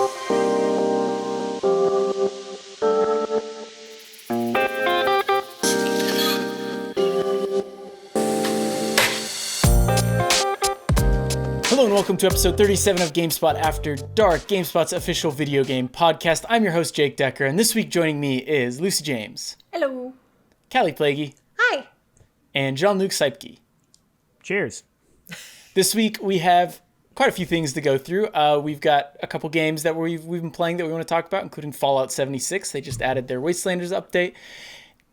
Hello and welcome to episode 37 of GameSpot After Dark, GameSpot's official video game podcast. I'm your host, Jake Decker, and this week joining me is Lucy James. Hello. Kallie Plaguey. Hi. And Jean-Luc Seipke. Cheers. This week we have quite a few things to go through. We've got a couple games that we've been playing that we want to talk about, including Fallout 76. They just added their Wastelanders update.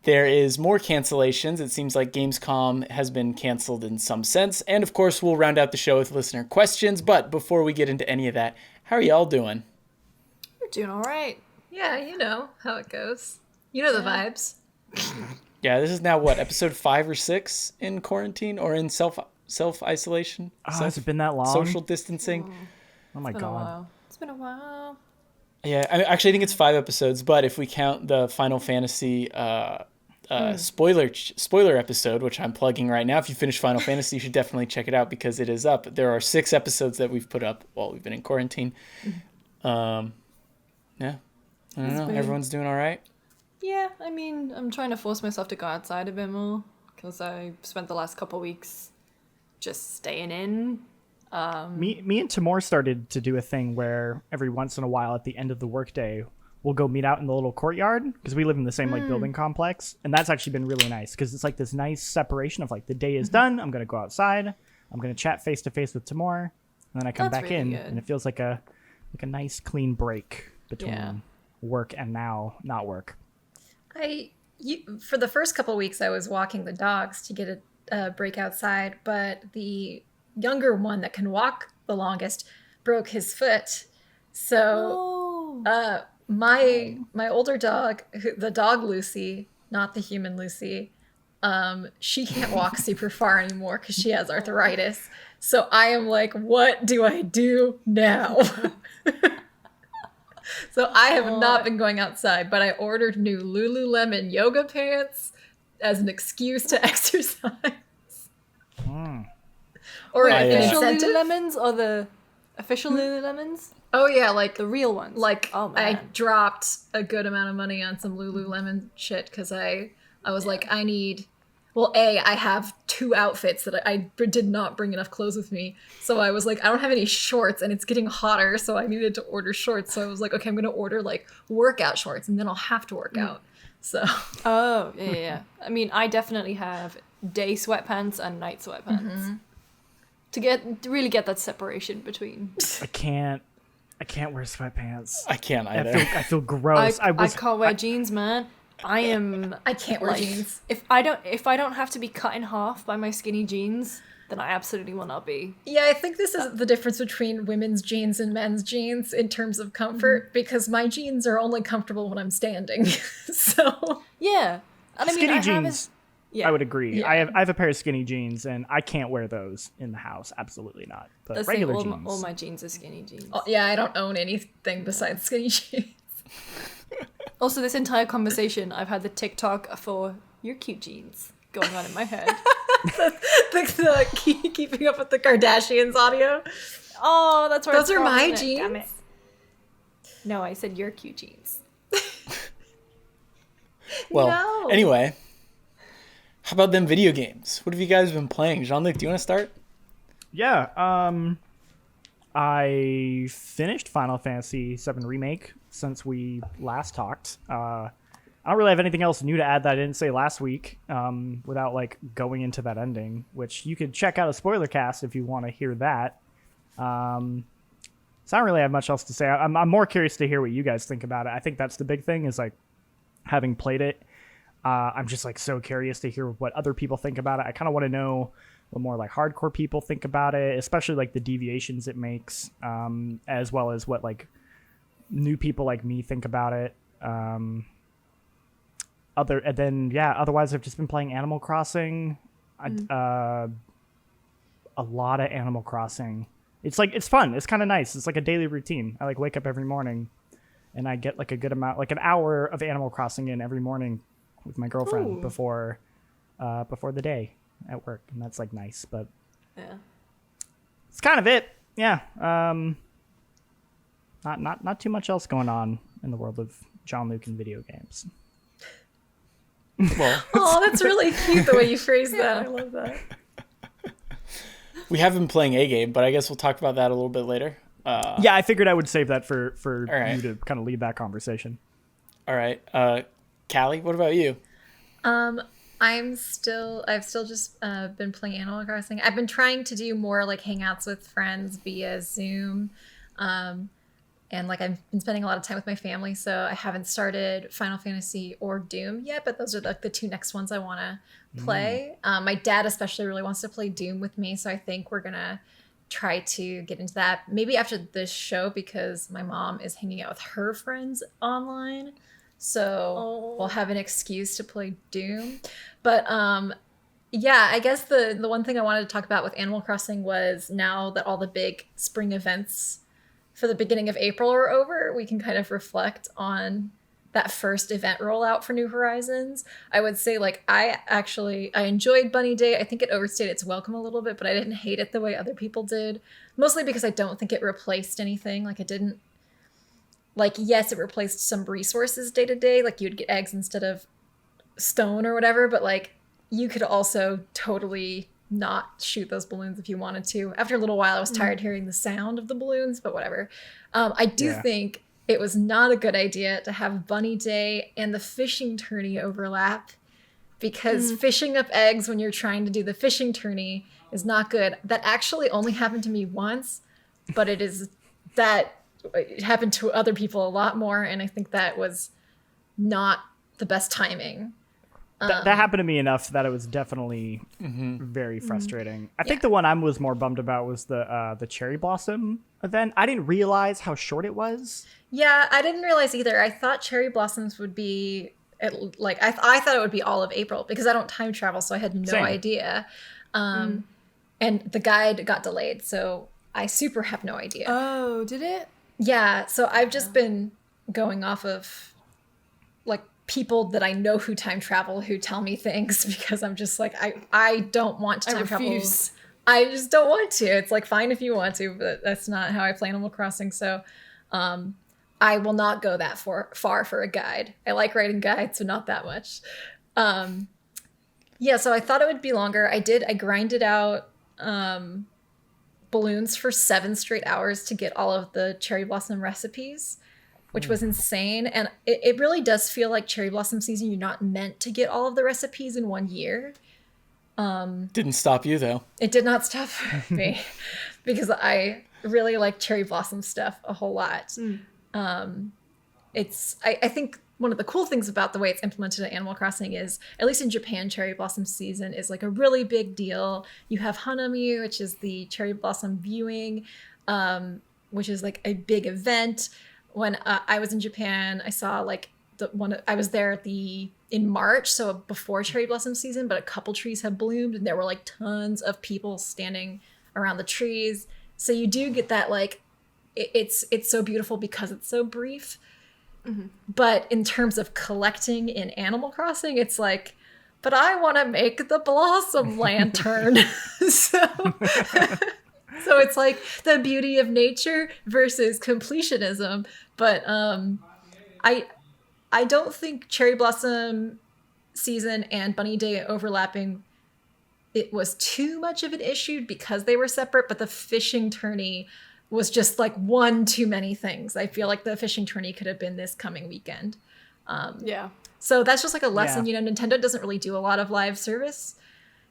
There is more cancellations. It seems like Gamescom has been canceled in some sense. And of course, we'll round out the show with listener questions. But before we get into any of that, how are y'all doing? We're doing all right. Yeah, you know how it goes. You know the vibes. Yeah, this is now what, episode 5 or 6 in quarantine or in self-isolation? Has it been that long? Social distancing? Oh my God. It's been a while. Yeah, I think it's 5 episodes, but if we count the Final Fantasy spoiler episode, which I'm plugging right now, if you finish Final Fantasy, you should definitely check it out because it is up. There are 6 episodes that we've put up while we've been in quarantine. Yeah, I don't know. Everyone's doing all right? Yeah, I mean, I'm trying to force myself to go outside a bit more because I spent the last couple weeks just staying in. Me and Timur started to do a thing where every once in a while at the end of the workday, we'll go meet out in the little courtyard because we live in the same like building complex, and that's actually been really nice because it's like this nice separation of like the day is done. I'm gonna go outside. I'm gonna chat face to face with Timur, and then I come back in, and it feels like a nice clean break between work and now not work. For the first couple weeks, I was walking the dogs to get a break outside, but the younger one that can walk the longest broke his foot. So my older dog, the dog Lucy, not the human Lucy, she can't walk super far anymore because she has arthritis. So I am like, what do I do now? So I have not been going outside, but I ordered new Lululemon yoga pants as an excuse to exercise. Or Wait, an official incentive. Lululemons or the official Lululemons? Oh yeah, like The real ones. Like oh, I man. dropped a good amount of money on some Lululemon shit because I was like, I need. Well, I have 2 outfits that I did not bring enough clothes with me. So I was like, I don't have any shorts and it's getting hotter. So I needed to order shorts. So I was like, okay, I'm going to order like workout shorts and then I'll have to work out. So. Oh, yeah. I mean, I definitely have day sweatpants and night sweatpants. To really get that separation between. I can't wear sweatpants. I can't either. I feel gross. I can't wear jeans, man. I can't wear jeans. If I don't have to be cut in half by my skinny jeans, then I absolutely will not be. Yeah, I think this is the difference between women's jeans and men's jeans in terms of comfort, because my jeans are only comfortable when I'm standing. So yeah, and I mean, skinny jeans. I would agree. Yeah. I have a pair of skinny jeans, and I can't wear those in the house. Absolutely not. But That's regular all jeans. all my jeans are skinny jeans. Oh, yeah, I don't own anything besides skinny jeans. Also, this entire conversation, I've had the TikTok for "your cute jeans" going on in my head. the keeping up with the Kardashians audio. Oh, that's where Those are my jeans. Damn it. No, I said your cute jeans. Well, anyway, how about them video games? What have you guys been playing? Jean-Luc, do you want to start? Yeah. I finished Final Fantasy VII Remake since we last talked. I don't really have anything else new to add that I didn't say last week without like going into that ending, which you could check out a spoiler cast if you want to hear that. So I don't really have much else to say. I'm more curious to hear what you guys think about it. I think that's the big thing is like having played it. I'm just like so curious to hear what other people think about it. I kind of want to know what more like hardcore people think about it, especially like the deviations it makes, as well as what like new people like me think about it. Otherwise I've just been playing Animal Crossing. A lot of Animal Crossing. It's fun. It's kind of nice. It's like a daily routine. I like wake up every morning and I get like a good amount, like an hour of Animal Crossing in every morning with my girlfriend before the day at work, and that's like nice. But yeah, it's kind of it. Yeah. Not too much else going on in the world of Jean-Luc and video games. Well, Oh, that's really cute the way you phrased that. I love that. we have been playing a game, but I guess we'll talk about that a little bit later. Yeah, I figured I would save that for All right. you to kind of lead that conversation. All right. Callie, what about you? I've still just been playing Animal Crossing. I've been trying to do more like hangouts with friends via Zoom. And like I've been spending a lot of time with my family, so I haven't started Final Fantasy or Doom yet, but those are the two next ones I want to play. My dad especially really wants to play Doom with me, so I think we're going to try to get into that maybe after this show, because my mom is hanging out with her friends online. So we'll have an excuse to play Doom. But yeah, I guess the one thing I wanted to talk about with Animal Crossing was now that all the big spring events for the beginning of April are over, we can kind of reflect on that first event rollout for New Horizons. I would say like I enjoyed Bunny Day. I think it overstayed its welcome a little bit, but I didn't hate it the way other people did. Mostly because I don't think it replaced anything. Like it didn't, like, yes, it replaced some resources day to day. Like you'd get eggs instead of stone or whatever, but like you could also totally not shoot those balloons if you wanted to. After a little while, I was tired hearing the sound of the balloons, but whatever. I do think it was not a good idea to have Bunny Day and the fishing tourney overlap, because fishing up eggs when you're trying to do the fishing tourney is not good. That actually only happened to me once, but it happened to other people a lot more, and I think that was not the best timing. That happened to me enough that it was definitely very frustrating. I think the one I was more bummed about was the Cherry Blossom event. I didn't realize how short it was. Yeah, I didn't realize either. I thought Cherry Blossoms would be I thought it would be all of April, because I don't time travel, so I had no idea. And the guide got delayed, so I super have no idea. Oh, did it? Yeah, so I've just been going off of like people that I know who time travel, who tell me things, because I'm just like, I don't want to time travel. I just don't want to. It's like, fine if you want to, but that's not how I play Animal Crossing. So I will not go that far for a guide. I like writing guides, so not that much. Yeah, so I thought it would be longer. I grinded out balloons for 7 straight hours to get all of the cherry blossom recipes, which was insane. And it really does feel like cherry blossom season. You're not meant to get all of the recipes in 1 year. Didn't stop you though. It did not stop me because I really like cherry blossom stuff a whole lot. I think one of the cool things about the way it's implemented in Animal Crossing is, at least in Japan, cherry blossom season is like a really big deal. You have Hanami, which is the cherry blossom viewing, which is like a big event. When I was in Japan, I saw like I was there in March, so before cherry blossom season, but a couple trees had bloomed and there were like tons of people standing around the trees. So you do get that, like, it's so beautiful because it's so brief. But in terms of collecting in Animal Crossing, it's like, but I want to make the blossom lantern. So it's like the beauty of nature versus completionism. But I don't think cherry blossom season and Bunny Day overlapping, it was too much of an issue because they were separate, but the fishing tourney was just like one too many things. I feel like the fishing tourney could have been this coming weekend. Yeah. So that's just like a lesson. You know, Nintendo doesn't really do a lot of live service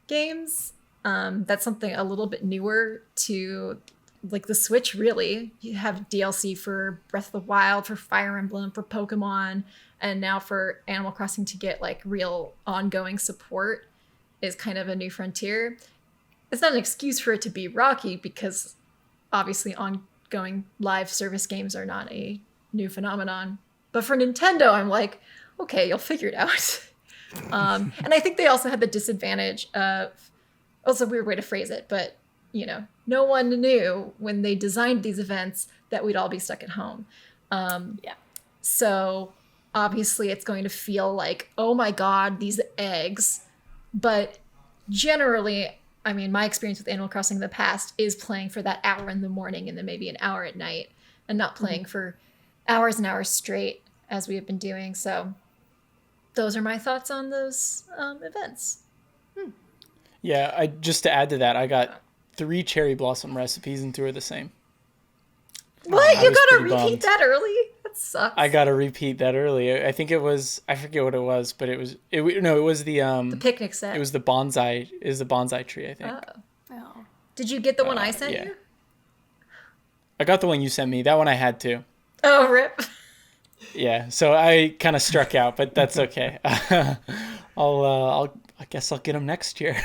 games. That's something a little bit newer to like the Switch, really. You have DLC for Breath of the Wild, for Fire Emblem, for Pokemon, and now for Animal Crossing to get like real ongoing support is kind of a new frontier. It's not an excuse for it to be rocky, because obviously ongoing live service games are not a new phenomenon. But for Nintendo, I'm like, okay, you'll figure it out. And I think they also had the disadvantage of, also a weird way to phrase it, but you know, no one knew when they designed these events that we'd all be stuck at home. So obviously it's going to feel like, oh my God, these eggs. But generally, I mean, my experience with Animal Crossing in the past is playing for that hour in the morning and then maybe an hour at night. and not playing for hours and hours straight as we have been doing. So those are my thoughts on those events. Yeah, just to add to that, I got 3 cherry blossom recipes and 2 are the same. What? I You was got to pretty repeat bummed. that early? That sucks. I got to repeat that early. I think it was, I forget what it was, but it was the picnic set. it was the bonsai tree, I think. Oh. Did you get the one I sent yeah. you? I got the one you sent me. That one I had too. Oh, rip. Yeah, so I kind of struck out, but that's okay. I guess I'll get them next year.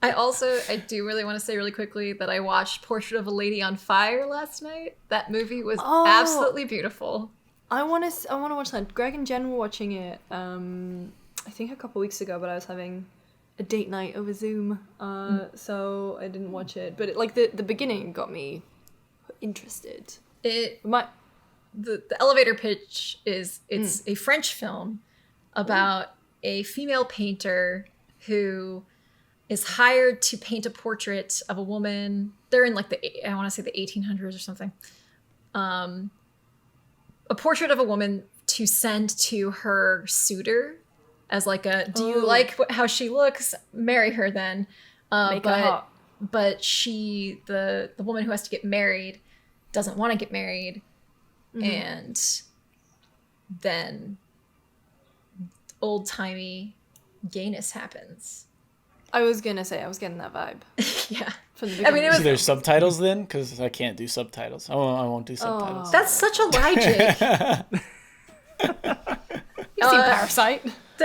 I do really want to say really quickly that I watched Portrait of a Lady on Fire last night. That movie was absolutely beautiful. I want to watch that. Greg and Jen were watching it. I think a couple weeks ago, but I was having a date night over Zoom, so I didn't watch it. But the beginning got me interested. The elevator pitch is it's a French film about a female painter who is hired to paint a portrait of a woman. They're in like I want to say the 1800s or something. A portrait of a woman to send to her suitor as like do you like how she looks? Marry her then. Make her hot. But she, the woman who has to get married, doesn't want to get married. And then old-timey gayness happens. I was gonna say, I was getting that vibe. Yeah. From the beginning. I mean, it So was... there's subtitles then? Because I can't do subtitles. I won't do subtitles. That's such a lie, Jake. You've seen Parasite.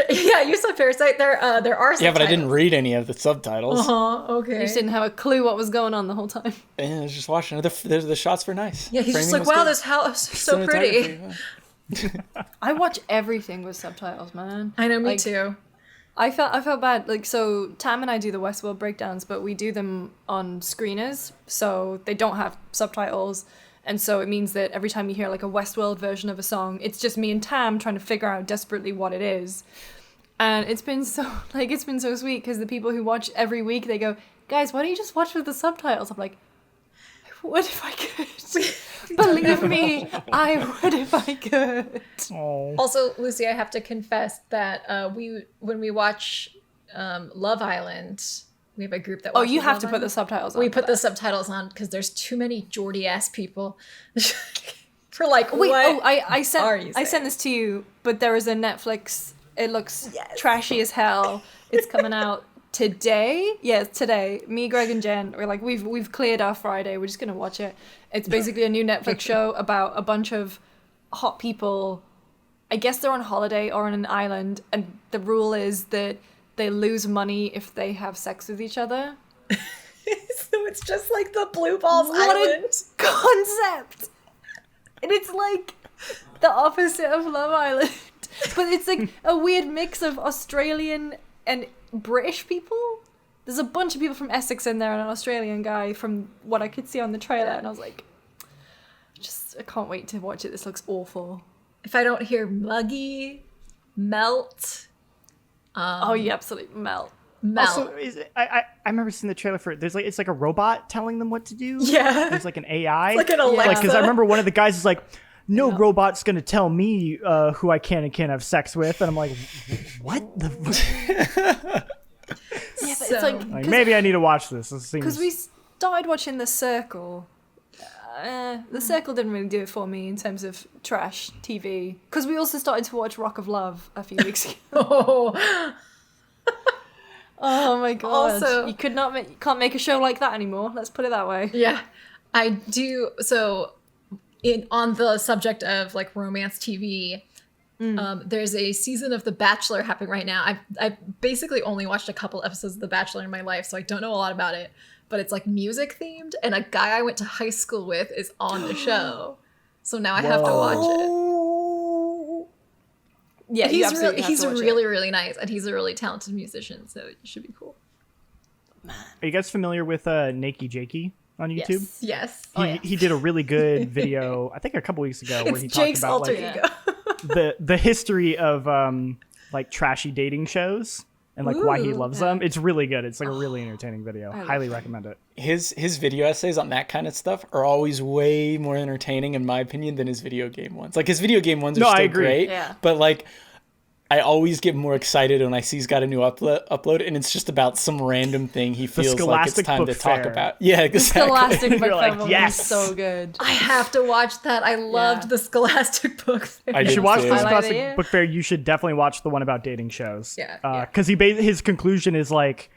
Yeah, you saw Parasite. There are subtitles. Yeah, but I didn't read any of the subtitles. Okay. You just didn't have a clue what was going on the whole time. And I was just watching. The shots were nice. Yeah, he's just Framing like, was wow, good. this house is so pretty. Cinematography, I watch everything with subtitles, man. I know, me Like, too. I felt bad. Like, so Tam and I do the Westworld breakdowns, but we do them on screeners, so they don't have subtitles. And so it means that every time you hear like a Westworld version of a song, it's just me and Tam trying to figure out desperately what it is. And it's been so sweet because the people who watch every week, they go, guys, why don't you just watch with the subtitles? I'm like, I would if I could. Believe me, I would if I could. Oh. Also, Lucy, I have to confess that when we watch Love Island, we have a group that watches You have Love to put Island. the subtitles on. We for put that. the subtitles on because there's too many Geordie ass people. For like, Wait, what I are you sent saying? this to you, but there is a Netflix. It looks trashy as hell. It's coming out today. Yeah, today. Me, Greg, and Jen, we're like, we've cleared our Friday. We're just gonna watch it. It's basically a new Netflix show about a bunch of hot people. I guess they're on holiday or on an island, and the rule is that they lose money if they have sex with each other. So it's just like the Blue Balls What Island. a concept! And it's like the opposite of Love Island. But it's like a weird mix of Australian and British people. There's a bunch of people from Essex in there and an Australian guy from what I could see on the trailer. And I was like, I can't wait to watch it. This looks awful. If I don't hear muggy, melt. Oh, you absolutely melt. Also, I remember seeing the trailer for it. It's like a robot telling them what to do. Yeah. There's like an AI. It's like an Alexa. Because I remember one of the guys is like, no robot's going to tell me who I can and can't have sex with. And I'm like, what? Yeah, but it's like Maybe I need to watch this. because we started watching The Circle. The Circle didn't really do it for me in terms of trash TV. Because we also started to watch Rock of Love a few weeks ago. Oh my god! Also- you can't make a show like that anymore. Let's put it that way. Yeah, I do. So, on the subject of like romance TV, there's a season of The Bachelor happening right now. I've basically only watched a couple episodes of The Bachelor in my life, so I don't know a lot about it. But it's like music themed, and a guy I went to high school with is on the show. So now I have to watch it. Yeah, you He's absolutely have he's to watch really it. really nice, and he's a really talented musician, so it should be cool. Are you guys familiar with Nakey Jakey on YouTube? Yes. He did a really good video, I think a couple weeks ago, where he talked Jake's about alter like ego. the history of like trashy dating shows. and like why he Ooh, loves yeah. them. It's really good. It's like a really entertaining video. Highly recommend it. His video essays on that kind of stuff are always way more entertaining, in my opinion, than his video game ones. Like his video game ones are I still agree. great, Yeah. but like I always get more excited when I see he's got a new upload, and it's just about some random thing he feels like it's Scholastic time to Book talk Fair. about. Yeah, exactly. Scholastic Book You're like, Fair one yes! is so good. I have to watch that. I loved Yeah. the Scholastic Book Fair. I You did should watch too. the Highlight Scholastic it, yeah. Book Fair. You should definitely watch the one about dating shows. Yeah, Because his conclusion is like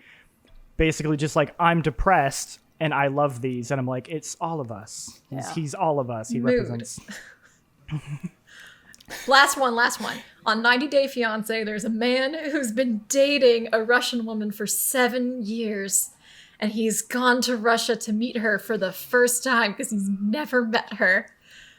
basically just like, I'm depressed and I love these, and I'm like, it's all of us. Yeah. He's all of us. He Mood. represents. Last one. On 90 Day Fiancé, there's a man who's been dating a Russian woman for 7 years. And he's gone to Russia to meet her for the first time because he's never met her.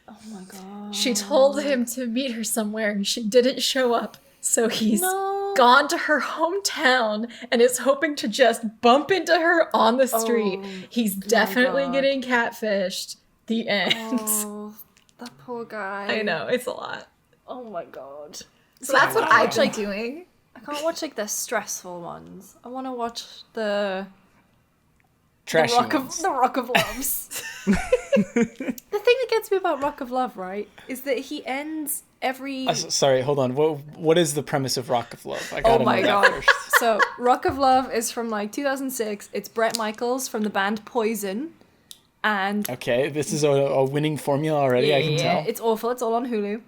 Oh my god. She told him to meet her somewhere and she didn't show up. So he's No. gone to her hometown and is hoping to just bump into her on the street. Oh He's definitely God. getting catfished. The end. Oh, that poor guy. I know, it's a lot. Oh my god. So that's what I I've been like- doing. I can't watch like the stressful ones. I want to watch the Trashy Rock ones. of the Rock of Loves. The thing that gets me about Rock of Love, right, is that he ends every. Sorry, hold on. What is the premise of Rock of Love? I Oh gotta my know that god! first. So Rock of Love is from like 2006. It's Bret Michaels from the band Poison, and Okay, this is a winning formula already. I can tell. it's awful. It's all on Hulu.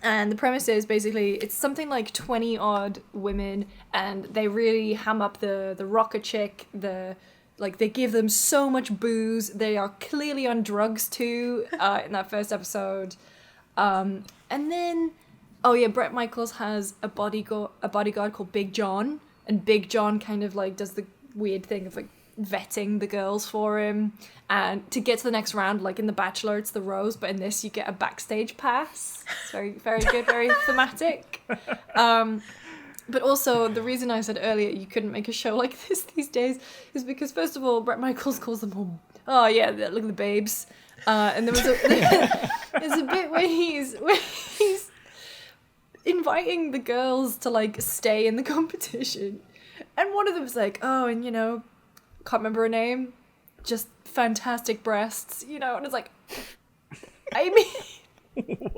And the premise is basically it's something like 20 odd women, and they really ham up the rocker chick. They give them so much booze. They are clearly on drugs too in that first episode. And then, oh yeah, Bret Michaels has a bodyguard called Big John, and Big John kind of like does the weird thing of like vetting the girls for him, and to get to the next round, like in The Bachelor, it's the rose, but in this you get a backstage pass. It's very, very good, very thematic. But also, the reason I said earlier you couldn't make a show like this these days is because, first of all, Bret Michaels calls them all, oh yeah, look at the babes. And there was there's a bit where he's inviting the girls to like stay in the competition, and one of them's like, oh, and can't remember her name, just fantastic breasts, and it's like, I mean,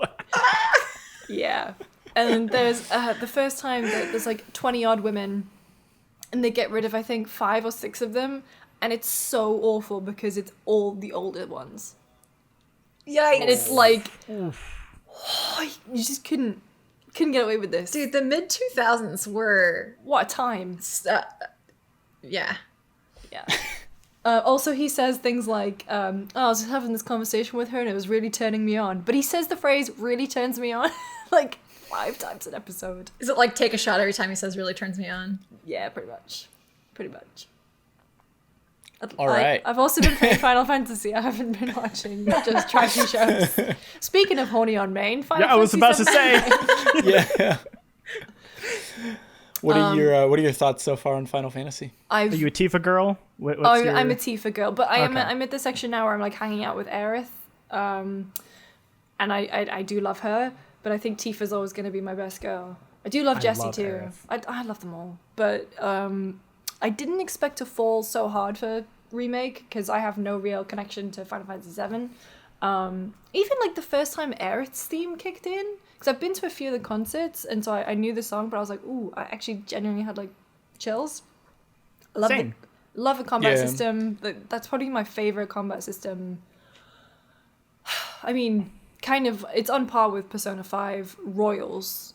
yeah. And there's the first time that there's like 20 odd women, and they get rid of I think 5 or 6 of them, and it's so awful because it's all the older ones. Yikes. And it's like, oh, you just couldn't get away with this. Dude, the mid 2000s were What a time. yeah. Yeah. Also, he says things like, I was just having this conversation with her and it was really turning me on. But he says the phrase really turns me on like 5 times an episode. Is it like take a shot every time he says really turns me on? Yeah, pretty much. All right. I've also been playing Final Fantasy. I haven't been watching just trashy shows. Speaking of horny on main, Final I was Fantasy about to say. Yeah. What are your thoughts so far on Final Fantasy? Are you a Tifa girl? What's I'm a Tifa girl, but I'm Okay. at the section now where I'm like hanging out with Aerith, and I do love her, but I think Tifa's always going to be my best girl. I do love Jessie love too. Aerith. I love them all, but I didn't expect to fall so hard for Remake because I have no real connection to Final Fantasy VII. Even like the first time Aerith's theme kicked in, because I've been to a few of the concerts, and so I knew the song, but I was like, ooh, I actually genuinely had like chills. I love Same. Love the combat Yeah. system. That's probably my favorite combat system. I mean, kind of, it's on par with Persona 5 Royals,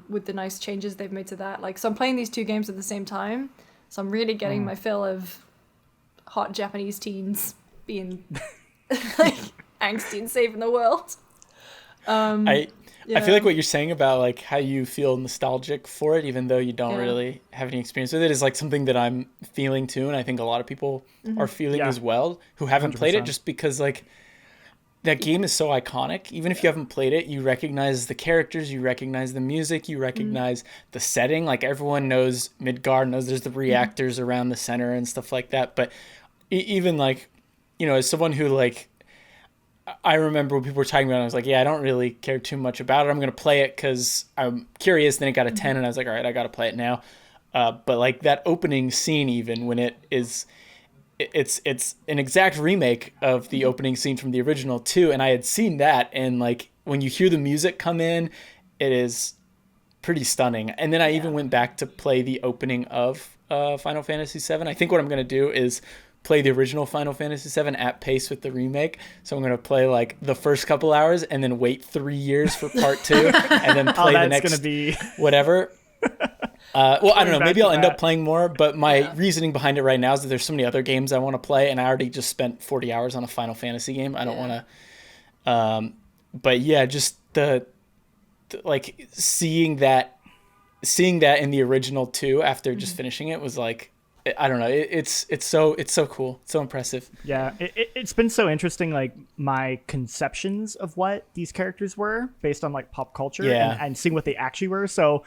with the nice changes they've made to that. Like, so I'm playing these 2 games at the same time, so I'm really getting my fill of hot Japanese teens being like angsty and saving the world. I feel like what you're saying about like how you feel nostalgic for it, even though you don't really have any experience with it, is like something that I'm feeling too, and I think a lot of people are feeling as well who haven't played it, 100%. just because like that game is so iconic. Even if you haven't played it, you recognize the characters, you recognize the music, you recognize the setting. Like everyone knows Midgard, knows there's the reactors around the center and stuff like that. But even like, as someone who like, I remember when people were talking about it, I was like, yeah, I don't really care too much about it. I'm going to play it because I'm curious. Then it got a 10 and I was like, all right, I got to play it now. But like that opening scene, even when it's an exact remake of the opening scene from the original too, and I had seen that, and like when you hear the music come in, it is pretty stunning. And then I even went back to play the opening of Final Fantasy VII. I think what I'm gonna do is play the original Final Fantasy VII at pace with the remake. So I'm gonna play like the first couple hours and then wait 3 years for part 2, and then play the next gonna be whatever. Well, I don't know. back Maybe to I'll end that. up playing more, but my reasoning behind it right now is that there's so many other games I want to play, and I already just spent 40 hours on a Final Fantasy game. I don't want to. But yeah, just the like seeing that in the original too after just finishing it was like, I don't know. It's so cool. It's so impressive. Yeah, it's been so interesting, like my conceptions of what these characters were based on like pop culture and seeing what they actually were. So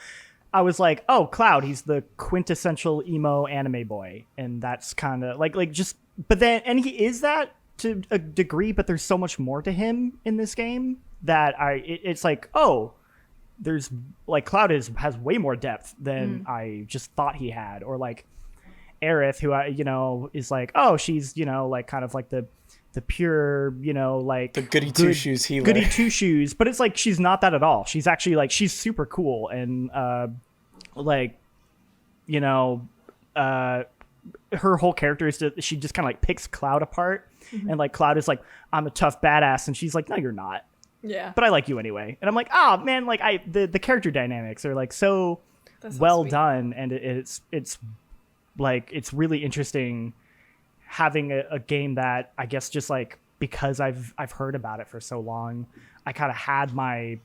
I was like, oh, Cloud, he's the quintessential emo anime boy. And that's kind of like just, but then, and he is that to a degree, but there's so much more to him in this game that it's like, oh, there's like Cloud has way more depth than I just thought he had. Or like Aerith, who is like, oh, she's, like kind of like the pure, like the goody two shoes healer. Goody two shoes, but it's like she's not that at all. She's actually like she's super cool and her whole character is that she just kind of like picks Cloud apart, and like Cloud is like, I'm a tough badass, and she's like, no, you're not. Yeah. But I like you anyway, and I'm like, oh man, like the character dynamics are like so well done, and it's like it's really interesting having a game that I guess just like because I've heard about it for so long, I kind of had my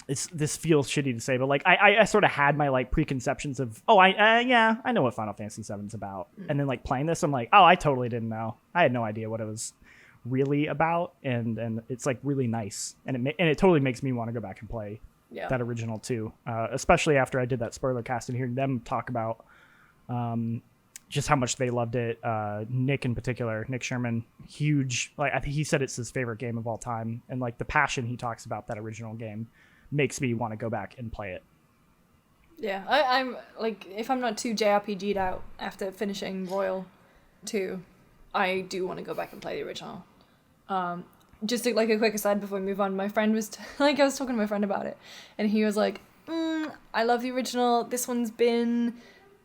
this feels shitty to say, but like I sort of had my like preconceptions of I know what Final Fantasy VII is about, and then like playing this, I'm like, oh, I totally didn't know. I had no idea what it was really about, and it's like really nice, and it totally makes me want to go back and play that original too, especially after I did that spoiler cast and hearing them talk about just how much they loved it. Nick in particular, Nick Sherman, huge, like I think he said it's his favorite game of all time, and like the passion he talks about that original game makes me want to go back and play it. Yeah, I'm like, if I'm not too JRPG'd out after finishing Royal 2, I do want to go back and play the original. Just like a quick aside before we move on, my friend was I was talking to my friend about it, and he was like, I love the original, this one's been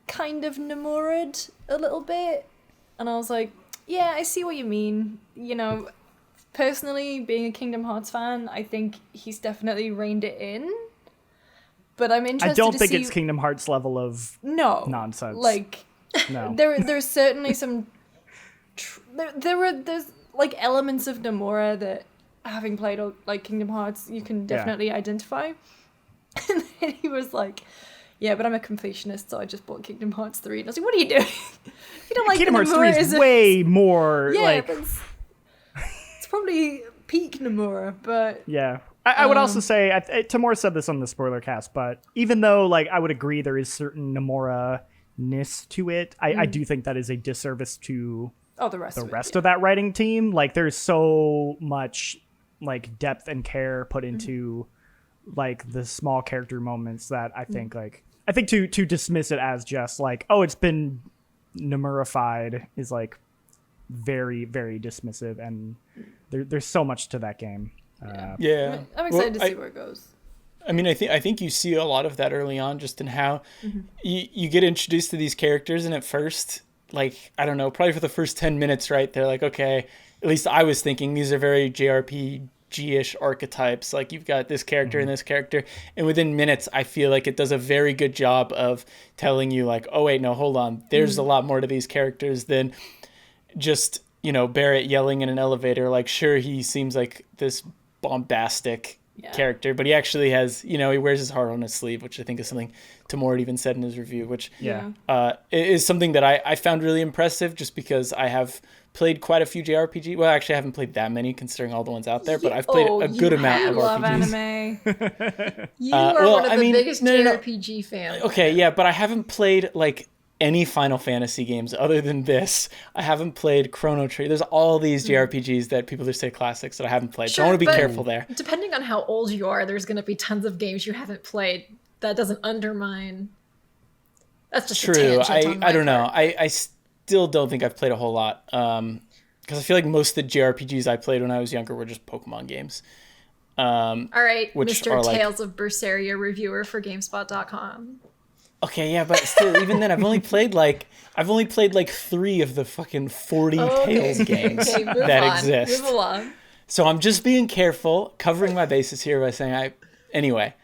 kind of Nomura'd a little bit, and I was like, yeah, I see what you mean. Personally, being a Kingdom Hearts fan, I think he's definitely reined it in, but I'm interested. I don't think it's Kingdom Hearts level of nonsense. Like, no, there's certainly some there's like elements of Nomura that, having played like Kingdom Hearts, you can definitely identify. And then he was like, yeah, but I'm a completionist, so I just bought Kingdom Hearts 3. And I was like, what are you doing? You don't like Kingdom Hearts 3 Nomura is way more like... But it's probably peak Nomura, but... Yeah. I would also say, Tamora said this on the spoiler cast, but even though like I would agree there is certain Nomura-ness to it, I do think that is a disservice to the rest of that writing team. Like there's so much like depth and care put into like the small character moments that I think to dismiss it as just like, oh, it's been Nomura-fied is like very, very dismissive, and there's so much to that game. I'm excited to see where it goes. I mean, I think you see a lot of that early on, just in how you get introduced to these characters, and at first, like, I don't know, probably for the first 10 minutes, right, they're like, okay, at least I was thinking these are very JRPG-ish archetypes. Like, you've got this character and this character, and within minutes, I feel like it does a very good job of telling you, like, oh, wait, no, hold on, there's a lot more to these characters than just, Barrett yelling in an elevator. Like, sure, he seems like this bombastic character, but he actually has, he wears his heart on his sleeve, which I think is something Tamora even said in his review, which is something that I found really impressive, just because I have played quite a few JRPG. Well, actually, I haven't played that many considering all the ones out there, but I've played a good amount of love RPGs. Anime. You are one of the biggest JRPG fans. Okay, yeah, but I haven't played like any Final Fantasy games other than this. I haven't played Chrono Trigger. There's all these JRPGs that people just say classics that I haven't played. Sure, so I want to be careful there. Depending on how old you are, there's going to be tons of games you haven't played. That doesn't undermine That's just a True. tangent on my I don't know. part. I still don't think I've played a whole lot. Because I feel like most of the JRPGs I played when I was younger were just Pokemon games. All right, which Mr. are like- Tales of Berseria reviewer for GameSpot.com. Okay, yeah, but still, even then, I've only played like 3 of the fucking 40 Tales games Okay, move that on. exist. Move along. So I'm just being careful, covering my bases here by saying anyway.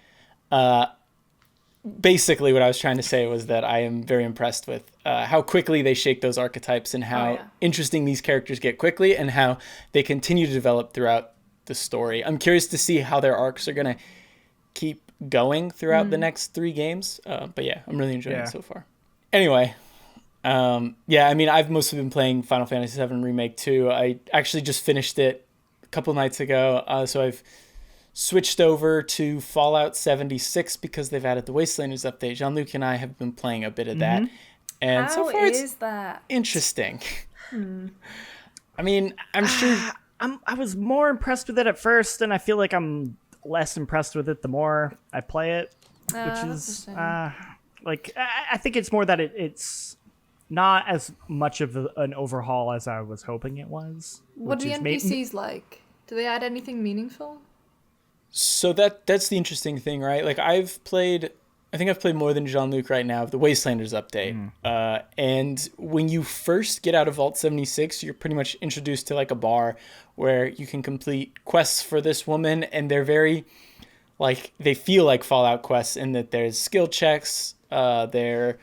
Basically, what I was trying to say was that I am very impressed with how quickly they shake those archetypes and how interesting these characters get quickly and how they continue to develop throughout the story. I'm curious to see how their arcs are going to keep going throughout the next 3 games. But yeah, I'm really enjoying it so far. Anyway, I mean, I've mostly been playing Final Fantasy VII Remake 2. I actually just finished it a couple nights ago. So I've switched over to Fallout 76 because they've added the Wastelanders update. Jean-Luc and I have been playing a bit of that. And so far it's that? interesting. I mean, I'm sure... I was more impressed with it at first, and I feel like I'm less impressed with it the more I play it, which is like I think it's more that it's not as much of an overhaul as I was hoping it was. What are the NPCs like? Do they add anything meaningful? So that's the interesting thing, right? Like I think I've played more than Jean-Luc right now of the Wastelanders update. And when you first get out of Vault 76, you're pretty much introduced to like a bar where you can complete quests for this woman. And they're very, like, they feel like Fallout quests in that there's skill checks. There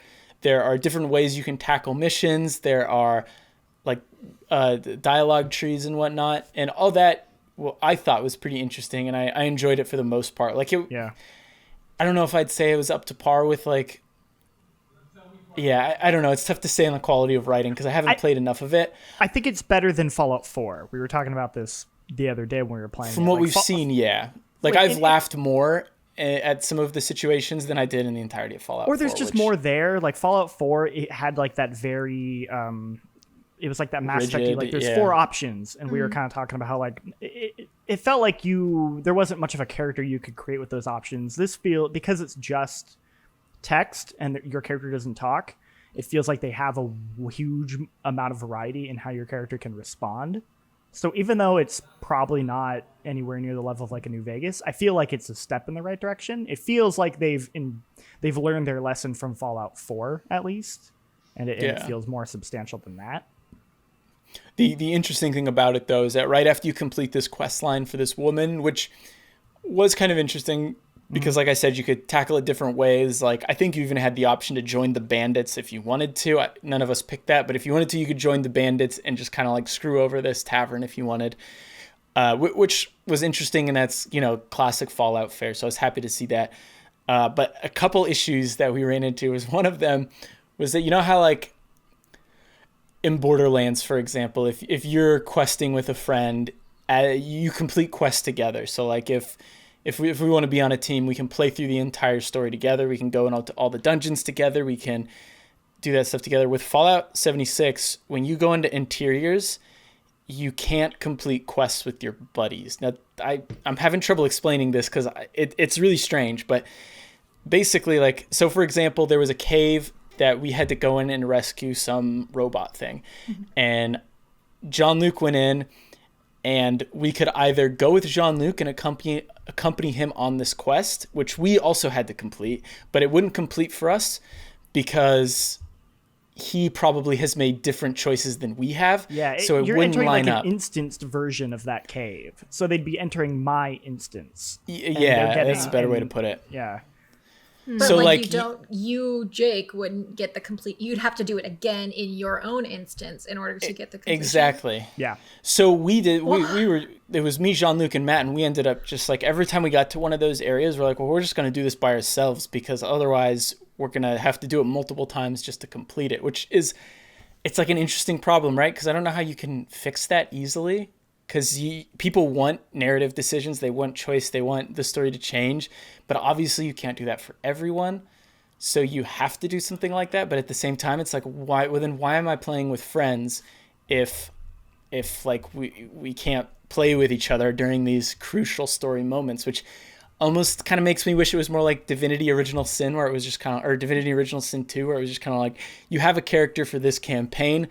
are different ways you can tackle missions. There are like dialogue trees and whatnot. And all that, well, I thought was pretty interesting. And I enjoyed it for the most part. Like it, I don't know if I'd say it was up to par with like, I don't know. It's tough to say on the quality of writing because I haven't played enough of it. I think it's better than Fallout 4. We were talking about this the other day when we were playing. From what we've seen, yeah. Like I've laughed more at some of the situations than I did in the entirety of Fallout 4. Or there's just more there. Like Fallout 4, it had like that very... it was like that Mass Effect. Like there's 4 options, and we were kind of talking about how like it felt like there wasn't much of a character you could create with those options. Because it's just text and your character doesn't talk. It feels like they have a huge amount of variety in how your character can respond. So even though it's probably not anywhere near the level of like a New Vegas, I feel like it's a step in the right direction. It feels like they've learned their lesson from Fallout 4 at least, and it feels more substantial than that. The interesting thing about it, though, is that right after you complete this quest line for this woman, which was kind of interesting because, like I said, you could tackle it different ways. Like, I think you even had the option to join the bandits if you wanted to. None of us picked that, but if you wanted to, you could join the bandits and just kind of like screw over this tavern if you wanted, which was interesting, and that's, classic Fallout fare, so I was happy to see that. But a couple issues that we ran into was one of them was that, how like in Borderlands, for example, if you're questing with a friend, you complete quests together. So like if we want to be on a team, we can play through the entire story together. We can go into all the dungeons together. We can do that stuff together. With Fallout 76, when you go into interiors, you can't complete quests with your buddies. Now, I'm having trouble explaining this because it's really strange. But basically, like, so for example, there was a cave that we had to go in and rescue some robot thing. And Jean-Luc went in, and we could either go with Jean-Luc and accompany him on this quest, which we also had to complete, but it wouldn't complete for us because he probably has made different choices than we have. Yeah, so it you're wouldn't entering line like up. An instanced version of that cave. So they'd be entering my instance. Yeah, that's a better way to put it. Yeah. But So, like you, Jake, wouldn't get the complete. You'd have to do it again in your own instance in order to get the completion. Exactly. Yeah. So we did. We were. It was me, Jean-Luc, and Matt, and we ended up just like every time we got to one of those areas, we're like, well, we're just going to do this by ourselves because otherwise we're going to have to do it multiple times just to complete it. Which is, it's like an interesting problem, right? Because I don't know how you can fix that easily. Because people want narrative decisions, they want choice, they want the story to change, but obviously you can't do that for everyone. So you have to do something like that. But at the same time, it's like, why? Well, then why am I playing with friends if like we can't play with each other during these crucial story moments? Which almost kind of makes me wish it was more like Divinity Original Sin, where it was just kind of, or Divinity Original Sin 2, where it was just kind of like, you have a character for this campaign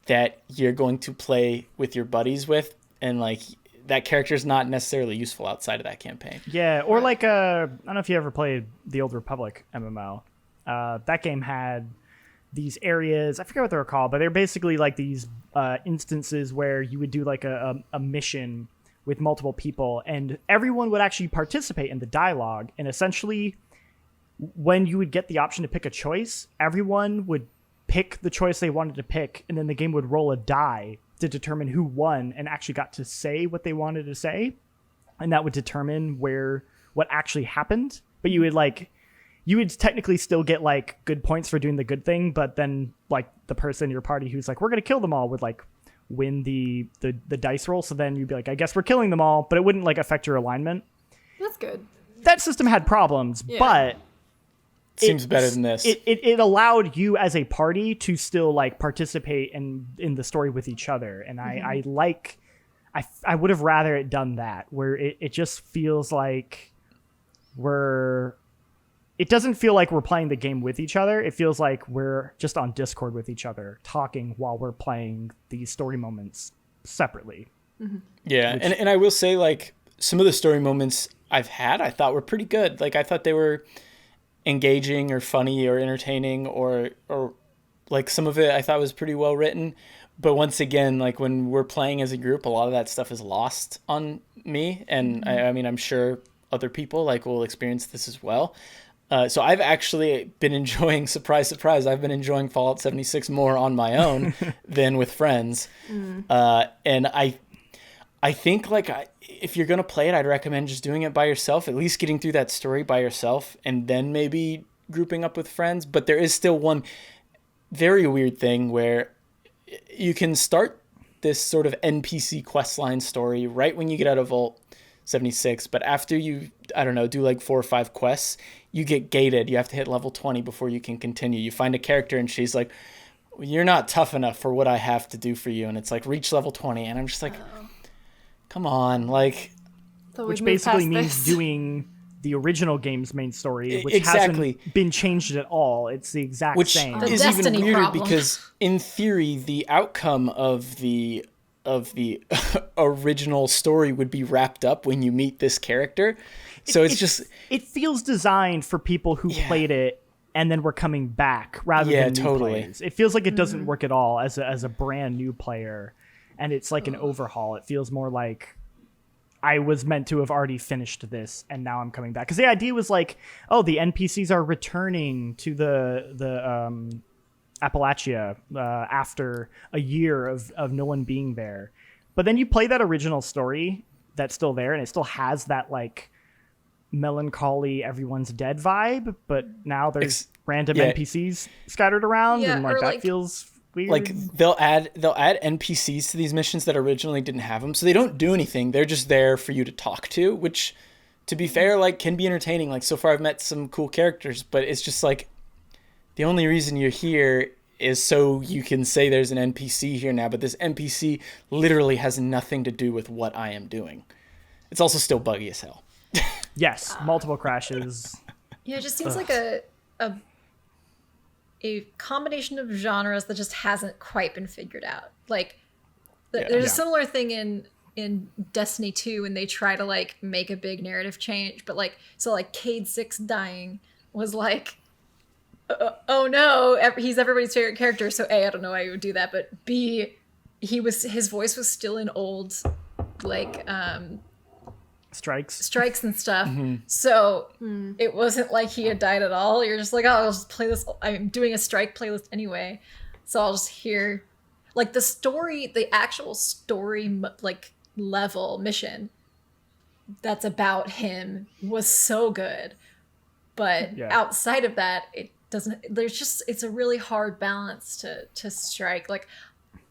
that you're going to play with your buddies with, and like that character is not necessarily useful outside of that campaign. Yeah, or like I don't know if you ever played the Old Republic MMO. That game had these areas, I forget what they were called, but they're basically like these instances where you would do like a mission with multiple people, and everyone would actually participate in the dialogue. And essentially, when you would get the option to pick a choice, everyone would pick the choice they wanted to pick, and then the game would roll a die to determine who won and actually got to say what they wanted to say, and that would determine what actually happened. But you would technically still get like good points for doing the good thing, but then like the person in your party who's like, we're gonna kill them all, would like win the dice roll. So then you'd be like, I guess we're killing them all, but it wouldn't like affect your alignment. That's good. That system had problems, but seems better than this. It allowed you as a party to still like participate in the story with each other, and I would have rather it done that, where it just feels like it doesn't feel like we're playing the game with each other. It feels like we're just on Discord with each other, talking while we're playing these story moments separately. Mm-hmm. Yeah, and I will say, like, some of the story moments I've had, I thought were pretty good. Like, I thought they were engaging or funny or entertaining, or like some of it I thought was pretty well written. But once again, like when we're playing as a group, a lot of that stuff is lost on me. And I mean, I'm sure other people like will experience this as well. So I've actually been enjoying, surprise, surprise, I've been enjoying Fallout 76 more on my own than with friends. And I think like if you're going to play it, I'd recommend just doing it by yourself, at least getting through that story by yourself, and then maybe grouping up with friends. But there is still one very weird thing where you can start this sort of NPC questline story right when you get out of Vault 76, but after you, I don't know, do like 4 or 5 quests, you get gated. You have to hit level 20 before you can continue. You find a character and she's like, you're not tough enough for what I have to do for you. And it's like, reach level 20. And I'm just like, come on. Like, which basically means doing the original game's main story, which exactly hasn't been changed at all. It's the exact same. Which is even weirder because in theory, the outcome of the original story would be wrapped up when you meet this character. So it feels designed for people who played it and then were coming back rather than new players. It feels like it doesn't work at all as a brand new player, and it's like an overhaul. It feels more like I was meant to have already finished this and now I'm coming back. Because the idea was like, oh, the NPCs are returning to the Appalachia after a year of no one being there. But then you play that original story that's still there, and it still has that like melancholy everyone's dead vibe, but now there's random NPCs scattered around, and like that feels weird. Like they'll add NPCs to these missions that originally didn't have them, so they don't do anything. They're just there for you to talk to, which, to be fair, like can be entertaining. Like so far I've met some cool characters, but it's just like the only reason you're here is so you can say there's an NPC here now, but this NPC literally has nothing to do with what I am doing. It's also still buggy as hell. Yes, multiple crashes. Yeah, it just seems like a combination of genres that just hasn't quite been figured out. Like, there's a similar thing in Destiny 2 when they try to like make a big narrative change, but like Cade 6 dying was like, oh no, he's everybody's favorite character. So A, I don't know why you would do that, but B, his voice was still in old like strikes and stuff. So it wasn't like he had died at all. You're just like, oh, I'll just play this. I'm doing a strike playlist anyway, so I'll just hear like the actual story like level mission that's about him was so good, but outside of that, it doesn't. It's a really hard balance to strike. Like,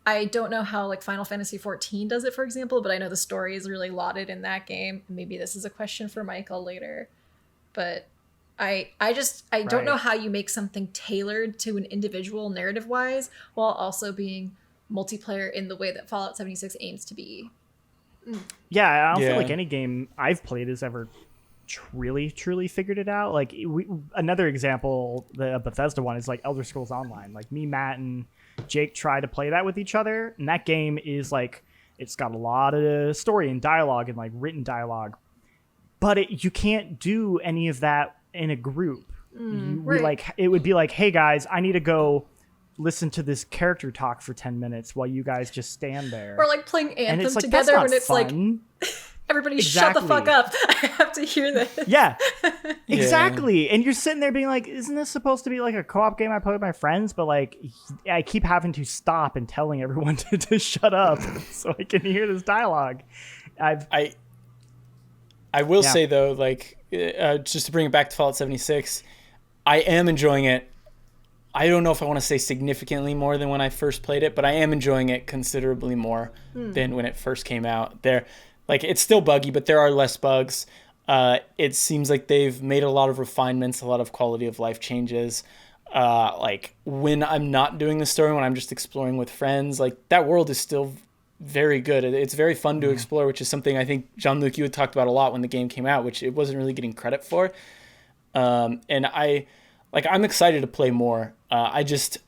I don't know how like Final Fantasy XIV does it, for example, but I know the story is really lauded in that game. Maybe this is a question for Michael later, but I don't know how you make something tailored to an individual narrative wise while also being multiplayer in the way that Fallout 76 aims to be. Yeah, I don't feel like any game I've played has ever truly figured it out. Like another example, the Bethesda one is like Elder Scrolls Online. Like me, Matt, and Jake try to play that with each other, and that game is like, it's got a lot of story and dialogue and like written dialogue, but you can't do any of that in a group. It would be like, hey guys, I need to go listen to this character talk for 10 minutes while you guys just stand there. Or like playing Anthem like, together when it's fun. Like, everybody shut the fuck up. I have to hear this. Yeah, exactly. And you're sitting there being like, isn't this supposed to be like a co-op game I play with my friends? But like, I keep having to stop and telling everyone to shut up so I can hear this dialogue. I will say though, like, just to bring it back to Fallout 76, I am enjoying it. I don't know if I want to say significantly more than when I first played it, but I am enjoying it considerably more than when it first came out. Like, it's still buggy, but there are less bugs. It seems like they've made a lot of refinements, a lot of quality of life changes. Like, when I'm not doing the story, when I'm just exploring with friends, like, that world is still very good. It's very fun to explore, which is something I think, Jean-Luc, you had talked about a lot when the game came out, which it wasn't really getting credit for. And I'm excited to play more. The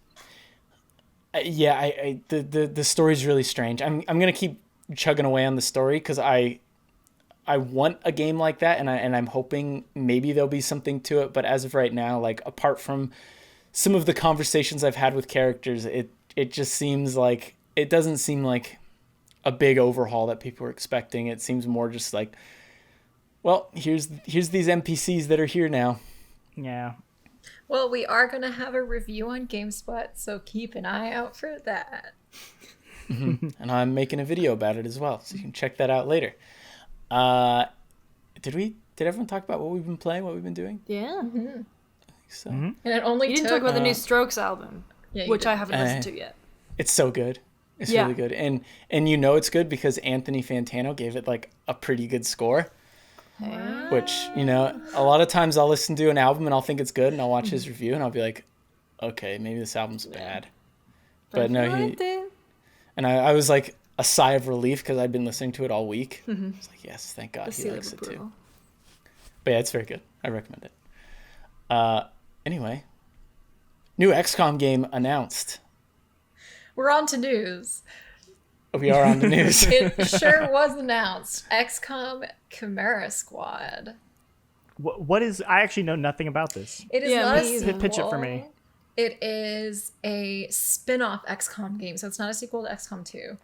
story's really strange. I'm gonna keep chugging away on the story because I want a game like that, and I'm hoping maybe there'll be something to it. But as of right now, like, apart from some of the conversations I've had with characters, it just seems like, it doesn't seem like a big overhaul that people are expecting. It seems more just like, well, here's these NPCs that are here now. Yeah. Well, we are going to have a review on GameSpot, so keep an eye out for that. And I'm making a video about it as well, so you can check that out later. Did everyone talk about what we've been playing, what we've been doing? Yeah. Mm-hmm. I think so. And it only You didn't talk about the new Strokes album, which I haven't listened to yet. It's so good. It's really good. And it's good because Anthony Fantano gave it like a pretty good score. Wow. Which, a lot of times I'll listen to an album and I'll think it's good and I'll watch his review and I'll be like, okay, maybe this album's bad. But no, I was like a sigh of relief because I'd been listening to it all week. I was like, yes, thank God he likes it too. But yeah, it's very good. I recommend it. Anyway, new XCOM game announced. We're on to news. We are on the news. It sure was announced. XCOM Chimera Squad. What is? I actually know nothing about this. It is not a sequel. Pitch it for me. It is a spin-off XCOM game, so it's not a sequel to XCOM 2.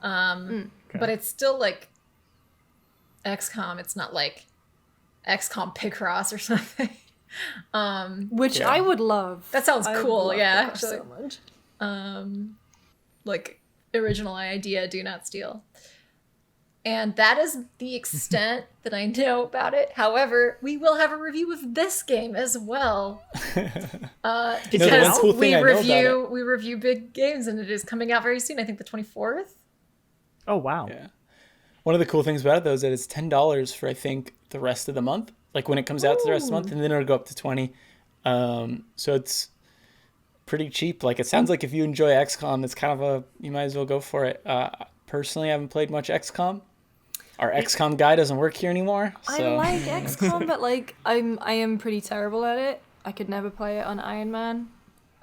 But it's still like XCOM. It's not like XCOM Picross or something. Which I would love. That sounds cool. Yeah, actually. so much. Like, original idea, do not steal. And that is the extent that I know about it. However, we will have a review of this game as well. Because we review big games, and it is coming out very soon. I think the 24th. Oh, wow. Yeah. One of the cool things about it, though, is that it's $10 for, I think, the rest of the month. Like, when it comes out to the rest of the month, and then it'll go up to $20. So it's pretty cheap. Like, it sounds like if you enjoy XCOM, it's kind of you might as well go for it. Personally, I haven't played much XCOM. Our XCOM guy doesn't work here anymore. So. I like XCOM, but like I am pretty terrible at it. I could never play it on Iron Man.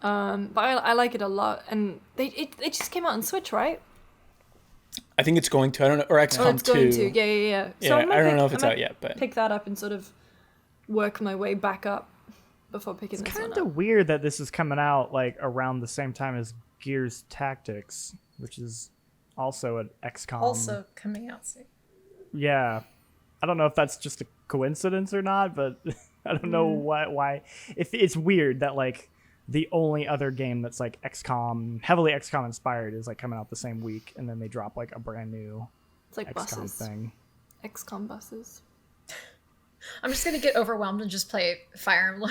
But I like it a lot, and it just came out on Switch, right? I think it's going to. I don't know, or XCOM 2. Going to. Yeah. So I don't know if it's out yet, but pick that up and sort of work my way back up before picking this one up. It's kind of weird that this is coming out like around the same time as Gears Tactics, which is also an XCOM. Also coming out soon. Yeah. I don't know if that's just a coincidence or not, but I don't know why. It's weird that like the only other game that's like XCOM, heavily XCOM inspired, is like coming out the same week, and then they drop like a brand new it's like XCOM buses. thing. XCOM buses. I'm just gonna get overwhelmed and just play Fire Emblem.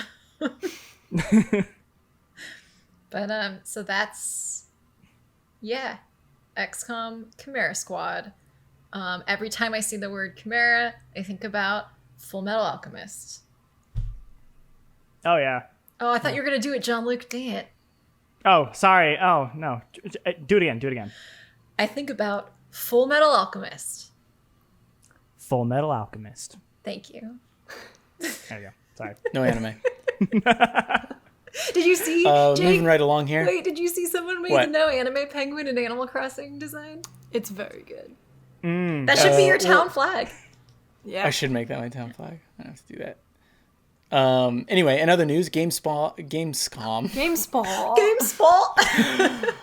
But so that's XCOM Chimera Squad. Every time I see the word Chimera, I think about Full Metal Alchemist. Oh yeah. Oh, I thought you were gonna do it, Jean-Luc. Dang it. Oh, sorry. Oh no. Do it again. I think about Full Metal Alchemist. Full Metal Alchemist. Thank you. There you go. Sorry. No anime. Did you see? Jake, Moving right along here. wait, did you see someone made What? the no anime penguin in Animal Crossing design? It's very good. That should be your town well- flag. Yeah. I should make that my town flag. I have to do that. Anyway, in other news, Gamescom. GameSpot. GameSpot.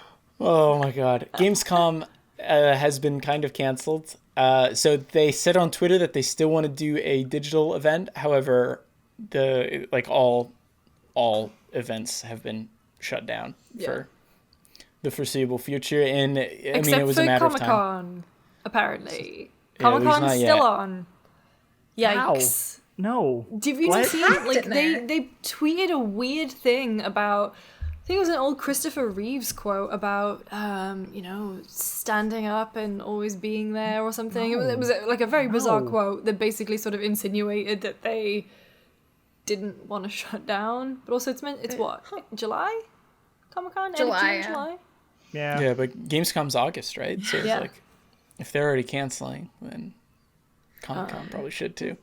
Oh my god. Gamescom has been kind of canceled. So they said on Twitter that they still want to do a digital event. However, all events have been shut down for the foreseeable future. And I mean, it was a matter of time. Comic-Con, apparently. Yeah, at least Comic-Con's not still yet. on. Yikes. No. Do you What? see? hacked Like in there. they tweeted a weird thing about. I think it was an old Christopher Reeves quote about, standing up and always being there or something. It was like a very bizarre No. quote that basically sort of insinuated that they didn't want to shut down. But also, it's what, July? Comic-Con? July, End of June, yeah. July? Yeah. Yeah, but Gamescom's August, right? So it's Yeah. like, if they're already canceling, then Comic-Con probably should too.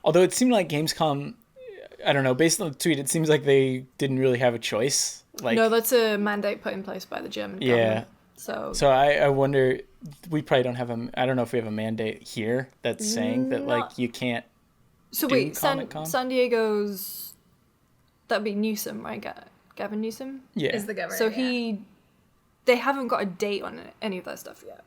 Although it seemed like Gamescom, I don't know, based on the tweet, it seems like they didn't really have a choice. Like, No, that's a mandate put in place by the German Yeah. government. So I wonder, we probably don't have I don't know if we have a mandate here that's saying that, like, Not- you can't. So do wait, Comic-Con? San Diego's, that'd be Newsom, right? Gavin Newsom? Yeah. Is the governor. So yeah. they haven't got a date on any of that stuff yet.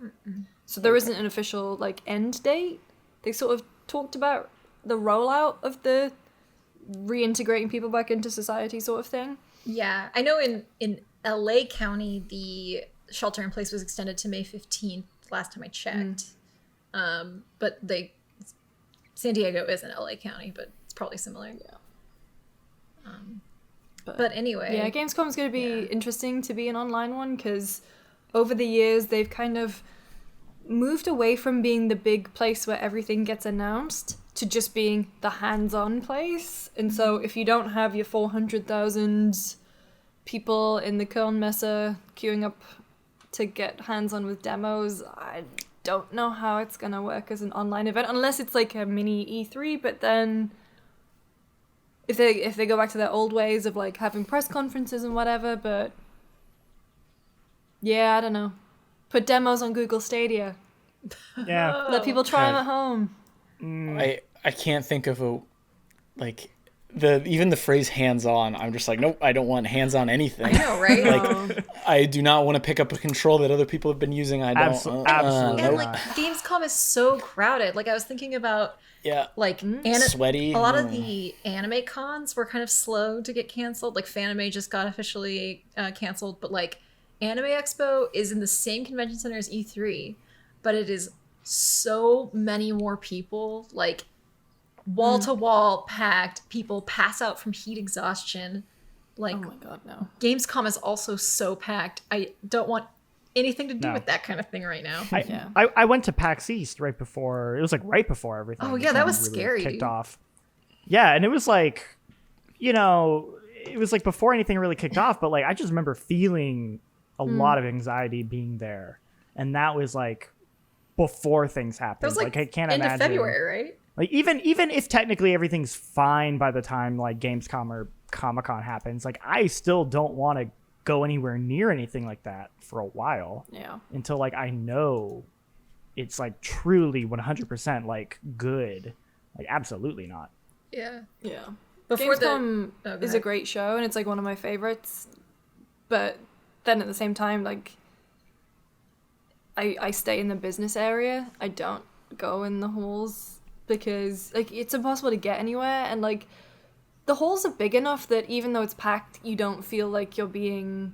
So there isn't an official like end date. They sort of talked about the rollout of the reintegrating people back into society sort of thing. Yeah, I know in LA County, the shelter in place was extended to May 15th, last time I checked. But San Diego isn't LA County, but it's probably similar. Yeah. But anyway. Yeah, Gamescom's going to be interesting to be an online one because over the years they've kind of moved away from being the big place where everything gets announced to just being the hands-on place. And so if you don't have your 400,000 people in the Kölnmesse queuing up to get hands-on with demos, I don't know how it's going to work as an online event unless it's like a mini E3, but then if they go back to their old ways of like having press conferences and whatever, but yeah, I don't know. Put demos on Google Stadia. Yeah. Let people try them God. at home. I can't think of even the phrase hands-on. I'm just like, nope, I don't want hands-on anything. I know, right? Like, I do not want to pick up a control that other people have been using. I don't. Absolutely and nope. like Gamescom is so crowded. Like I was thinking about Yeah. like Sweaty. a lot of the anime cons were kind of slow to get canceled. Like Fanime just got officially canceled, but like Anime Expo is in the same convention center as E3, but it is so many more people, like wall to wall packed. People pass out from heat exhaustion. Like Oh my god, no. Gamescom is also so packed. I don't want anything to do No. with that kind of thing right now. Yeah. I went to PAX East right before. It was like right before everything. Oh, yeah, that was really scary, Kicked dude. off. Yeah, and it was like, it was like before anything really kicked off. But like I just remember feeling a lot of anxiety being there, and that was like before things happened. That was like I can't end imagine. of February, right? Like even if technically everything's fine by the time like Gamescom or Comic-Con happens, like I still don't want to go anywhere near anything like that for a while Yeah. until like I know it's like truly 100% like good. Like absolutely not. Yeah. Yeah. Before Gamescom Oh, go is a ahead. great show and it's like one of my favorites. But then at the same time, like I stay in the business area. I don't go in the halls because like it's impossible to get anywhere, and like the halls are big enough that even though it's packed, you don't feel like you're being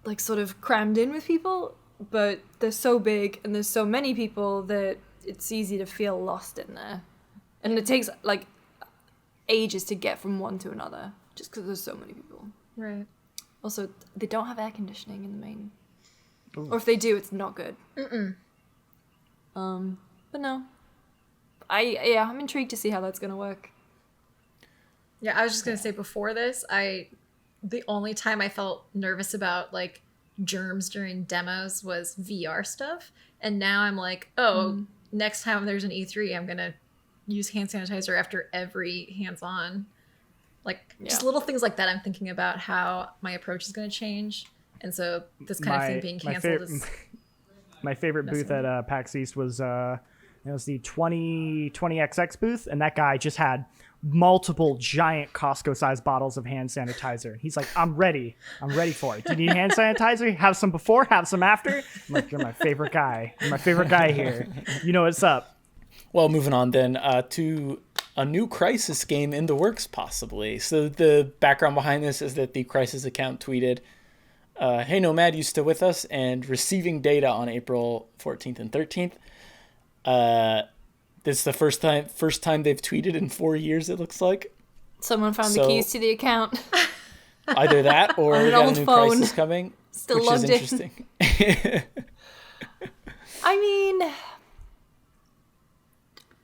like sort of crammed in with people, but they're so big and there's so many people that it's easy to feel lost in there. And it takes like ages to get from one to another just because there's so many people. Right. Also, they don't have air conditioning in the main. Or if they do, it's not good. But no. I'm intrigued to see how that's gonna work. Yeah, I was just gonna say before this, the only time I felt nervous about like germs during demos was VR stuff, and now I'm like, next time there's an E3, I'm gonna use hand sanitizer after every hands-on. Like just Yeah. little things like that. I'm thinking about how my approach is going to change, and so this kind of thing being canceled is My favorite booth Messing. at PAX East was it was the 20XX booth, and that guy just had multiple giant Costco-sized bottles of hand sanitizer. He's like, I'm ready for it. Do you need hand sanitizer? Have some before, have some after. I'm like, you're my favorite guy. You're my favorite guy here. You know what's up. Well, moving on then to a new Crysis game in the works, possibly. So the background behind this is that the Crysis account tweeted, "Hey Nomad, you still with us?" and receiving data on April 14th and 13th. This is the first time they've tweeted in 4 years, it looks like. Someone found the So- keys to the account. Either that or On we an got a old new phone. Crysis coming, Still which is logged in. interesting. I mean,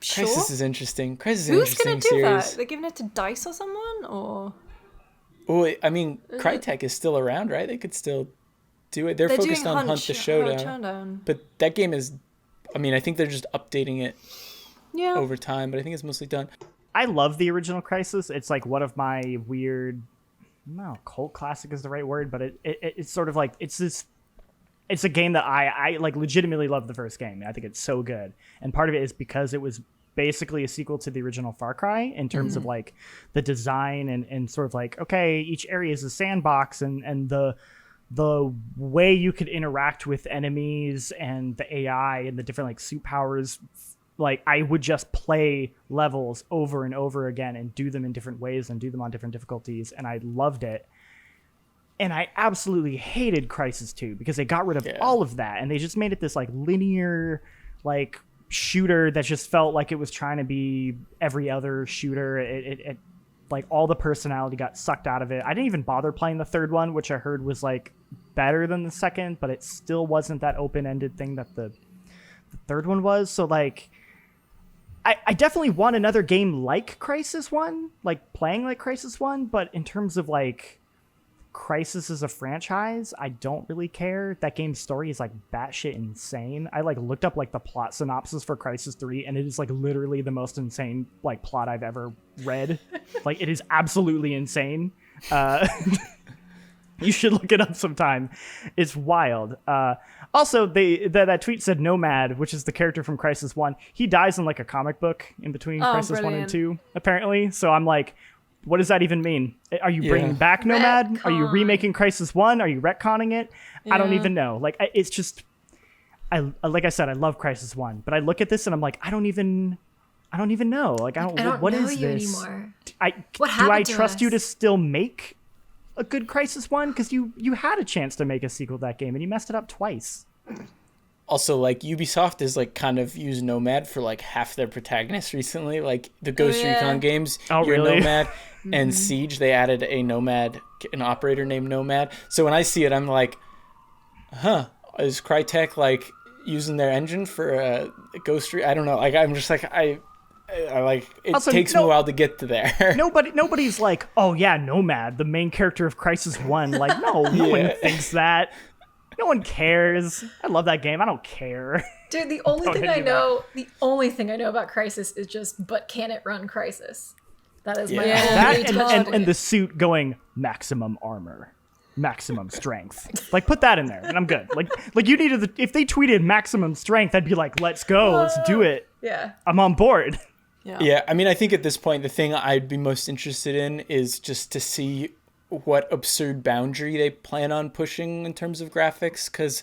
sure. Crysis is interesting. Crysis is an Who's gonna interesting do series. that? They're giving it to Dice or someone, or Oh, I mean, Crytek is still around, right? They could still do it. They're they're focused doing on Hunt the Showdown. Showdown. But that game is, I mean, I think they're just updating it Yeah. over time, but I think it's mostly done. I love the original Crysis. It's like one of my weird, no, cult classic is the right word, but it's sort of like it's a game that I like legitimately love the first game. I think it's so good, and part of it is because it was basically a sequel to the original Far Cry in terms of like the design and sort of like, okay, each area is a sandbox, and the way you could interact with enemies and the AI and the different like suit powers. Like, I would just play levels over and over again and do them in different ways and do them on different difficulties, and I loved it. And I absolutely hated Crysis 2 because they got rid of all of that, and they just made it this like linear like shooter that just felt like it was trying to be every other shooter. It like all the personality got sucked out of it. I didn't even bother playing the third one, which I heard was like better than the second, but it still wasn't that open-ended thing that the third one was. So like I definitely want another game like Crysis 1, like playing like Crysis 1, but in terms of like Crysis as a franchise, I don't really care. That game's story is like batshit insane. I like looked up like the plot synopsis for Crysis 3, and it is like literally the most insane like plot I've ever read. Like, it is absolutely insane. You should look it up sometime. It's wild. Also, that tweet said Nomad, which is the character from Crysis 1. He dies in like a comic book in between Crysis 1 and brilliant. 2, apparently. So I'm like, what does that even mean? Are you bringing back Nomad? Are you Retcon. remaking Crysis 1? Are you retconning it? I don't Yeah. even know. Like, it's just, like I said, I love Crysis 1, but I look at this and I'm like, I don't even know. Like, I don't what know is you this? anymore. Do What I happened to trust you us? to still make a good Crysis 1? Because you had a chance to make a sequel to that game and you messed it up twice. Also, like, Ubisoft has like kind of used Nomad for like half their protagonists recently. Like the Ghost yeah. Recon games, Oh, you're really? Nomad, and Siege, they added a Nomad, an operator named Nomad. So when I see it, I'm like, huh, is Crytek like using their engine for Ghost I don't know. Like, I'm just like, I like, it Also, takes me a while to get to there. Nobody's like, oh yeah, Nomad, the main character of Crysis 1. Like, no one Yeah. thinks that. No one cares. I love that game. I don't care. Dude, the only Don't thing hit I me know, about Crysis is just, but can it run Crysis? That is my Yeah. only That touch and the suit going maximum armor, maximum strength. Like, put that in there, and I'm good. Like you needed if they tweeted maximum strength, I'd be like, let's go, let's do it. Yeah. I'm on board. Yeah, I mean, I think at this point, the thing I'd be most interested in is just to see what absurd boundary they plan on pushing in terms of graphics, because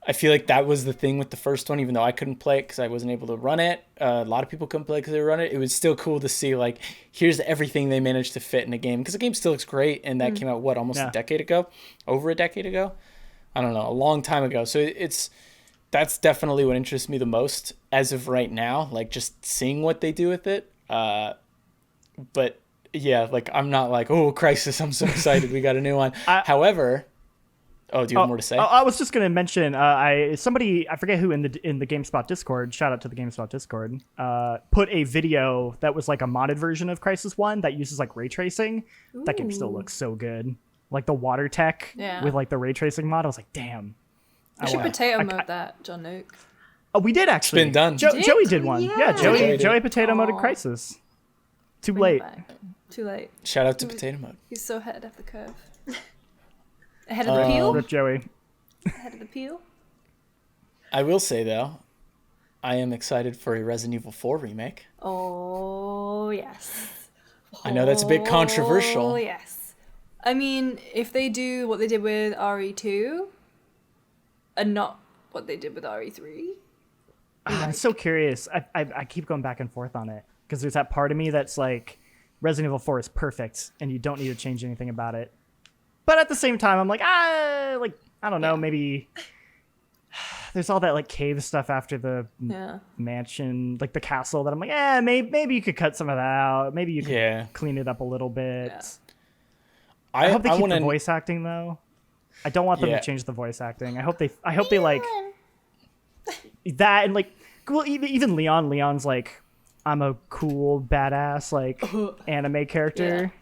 I feel like that was the thing with the first one, even though I couldn't play it because I wasn't able to run it. A lot of people couldn't play it because they run it. It was still cool to see, like, here's everything they managed to fit in a game, because the game still looks great, and that came out, almost a decade ago? Over a decade ago? I don't know, a long time ago. So that's definitely what interests me the most as of right now, like just seeing what they do with it. But yeah, like I'm not like, oh, Crysis, I'm so excited, we got a new one. However, do you have more to say? I was just gonna mention, somebody, I forget who in the GameSpot Discord, shout out to the GameSpot Discord, put a video that was like a modded version of Crysis 1 that uses like ray tracing. That game still looks so good. Like the water tech Yeah. with like the ray tracing mod. I was like, damn. You should potato mode that, Jean-Luc. Oh, we did actually. It's been done. Joey did one. Yeah, Joey Joey Potato Mode in Aw. Crysis. Too Bring it late. back. Too late. Shout out to Potato Mode. He's so ahead of the curve. Ahead of the peel? Rip Joey. Ahead of the peel? I will say, though, I am excited for a Resident Evil 4 remake. Oh, yes. I know that's a bit controversial. Oh, yes. I mean, if they do what they did with RE2 and not what they did with RE3. I'm so curious. I keep going back and forth on it because there's that part of me that's like, Resident Evil 4 is perfect and you don't need to change anything about it. But at the same time, I'm like, I don't know, maybe there's all that like cave stuff after the mansion, like the castle that I'm like, maybe you could cut some of that out. Maybe you could clean it up a little bit. Yeah. I hope they keep the voice acting though. I don't want them to change the voice acting. I hope they like that and like, well, even Leon's like, I'm a cool badass like anime character.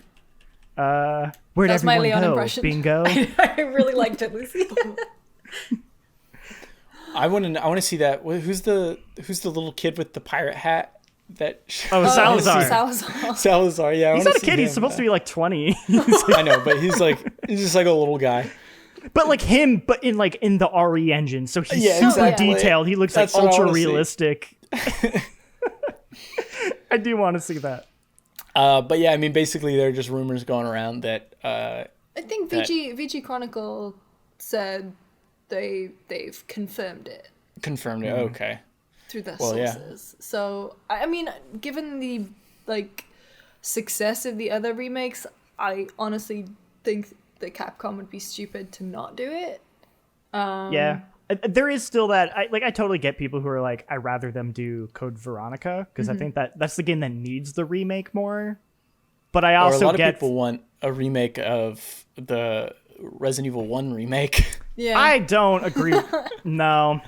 Where'd That's my everyone Leon go? impression. Bingo. I really liked it, Lucy. I want to see that. Who's the little kid with the pirate hat? That Salazar. Salazar, yeah. He's not a kid. He's supposed to be like 20. I know, but he's just like a little guy. But like him, but in the RE engine, so he's super exactly. detailed. He looks That's like what I ultra wanna see. realistic. I do want to see that. But yeah, I mean, basically, there are just rumors going around that. I think VG Chronicle said they've confirmed it. Confirmed it. Okay. Through their Well, sources. So I mean, given the success of the other remakes, I honestly think that Capcom would be stupid to not do it. Yeah. There is still that. I totally get people who are like, I'd rather them do Code Veronica because I think that's the game that needs the remake more. But I also a lot get of people want a remake of the Resident Evil 1 remake. Yeah. I don't agree. No.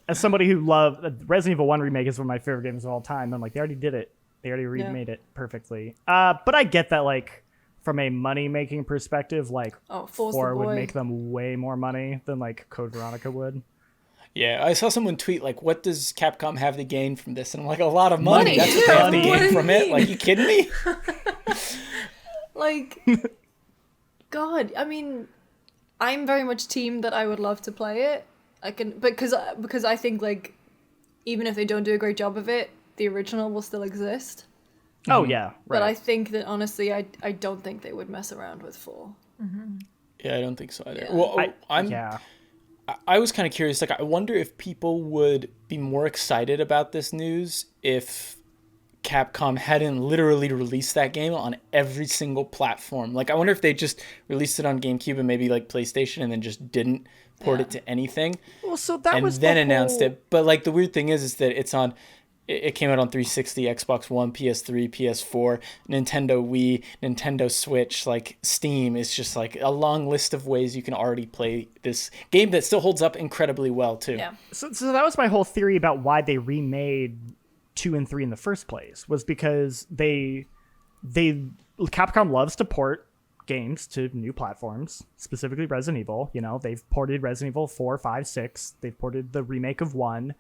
As somebody who loved Resident Evil 1 remake is one of my favorite games of all time. I'm like, they already did it. They already remade it perfectly. But I get that, like, from a money-making perspective, like, 4 would make them way more money than, like, Code Veronica would. Yeah, I saw someone tweet, like, what does Capcom have to gain from this? And I'm like, a lot of money. Money. That's what they have to gain from it. Like, you kidding me? Like, God, I mean, I'm very much team that I would love to play it. Because I think, like, even if they don't do a great job of it, the original will still exist. Oh, yeah. Right. But I think that, honestly, I don't think they would mess around with 4. Yeah, I don't think so either. Yeah. Well, I was kind of curious. Like, I wonder if people would be more excited about this news if Capcom hadn't literally released that game on every single platform. Like, I wonder if they just released it on GameCube and maybe like PlayStation and then just didn't port it to anything. Well, so that and was then announced it. But like the weird thing is that it's on. It came out on 360, Xbox One, PS3, PS4, Nintendo Wii, Nintendo Switch, like Steam. Is just like a long list of ways you can already play this game that still holds up incredibly well too. Yeah. So that was my whole theory about why they remade 2 and 3 in the first place, was because Capcom loves to port games to new platforms, specifically Resident Evil. You know, they've ported Resident Evil 4, 5, 6. They've ported the remake of 1.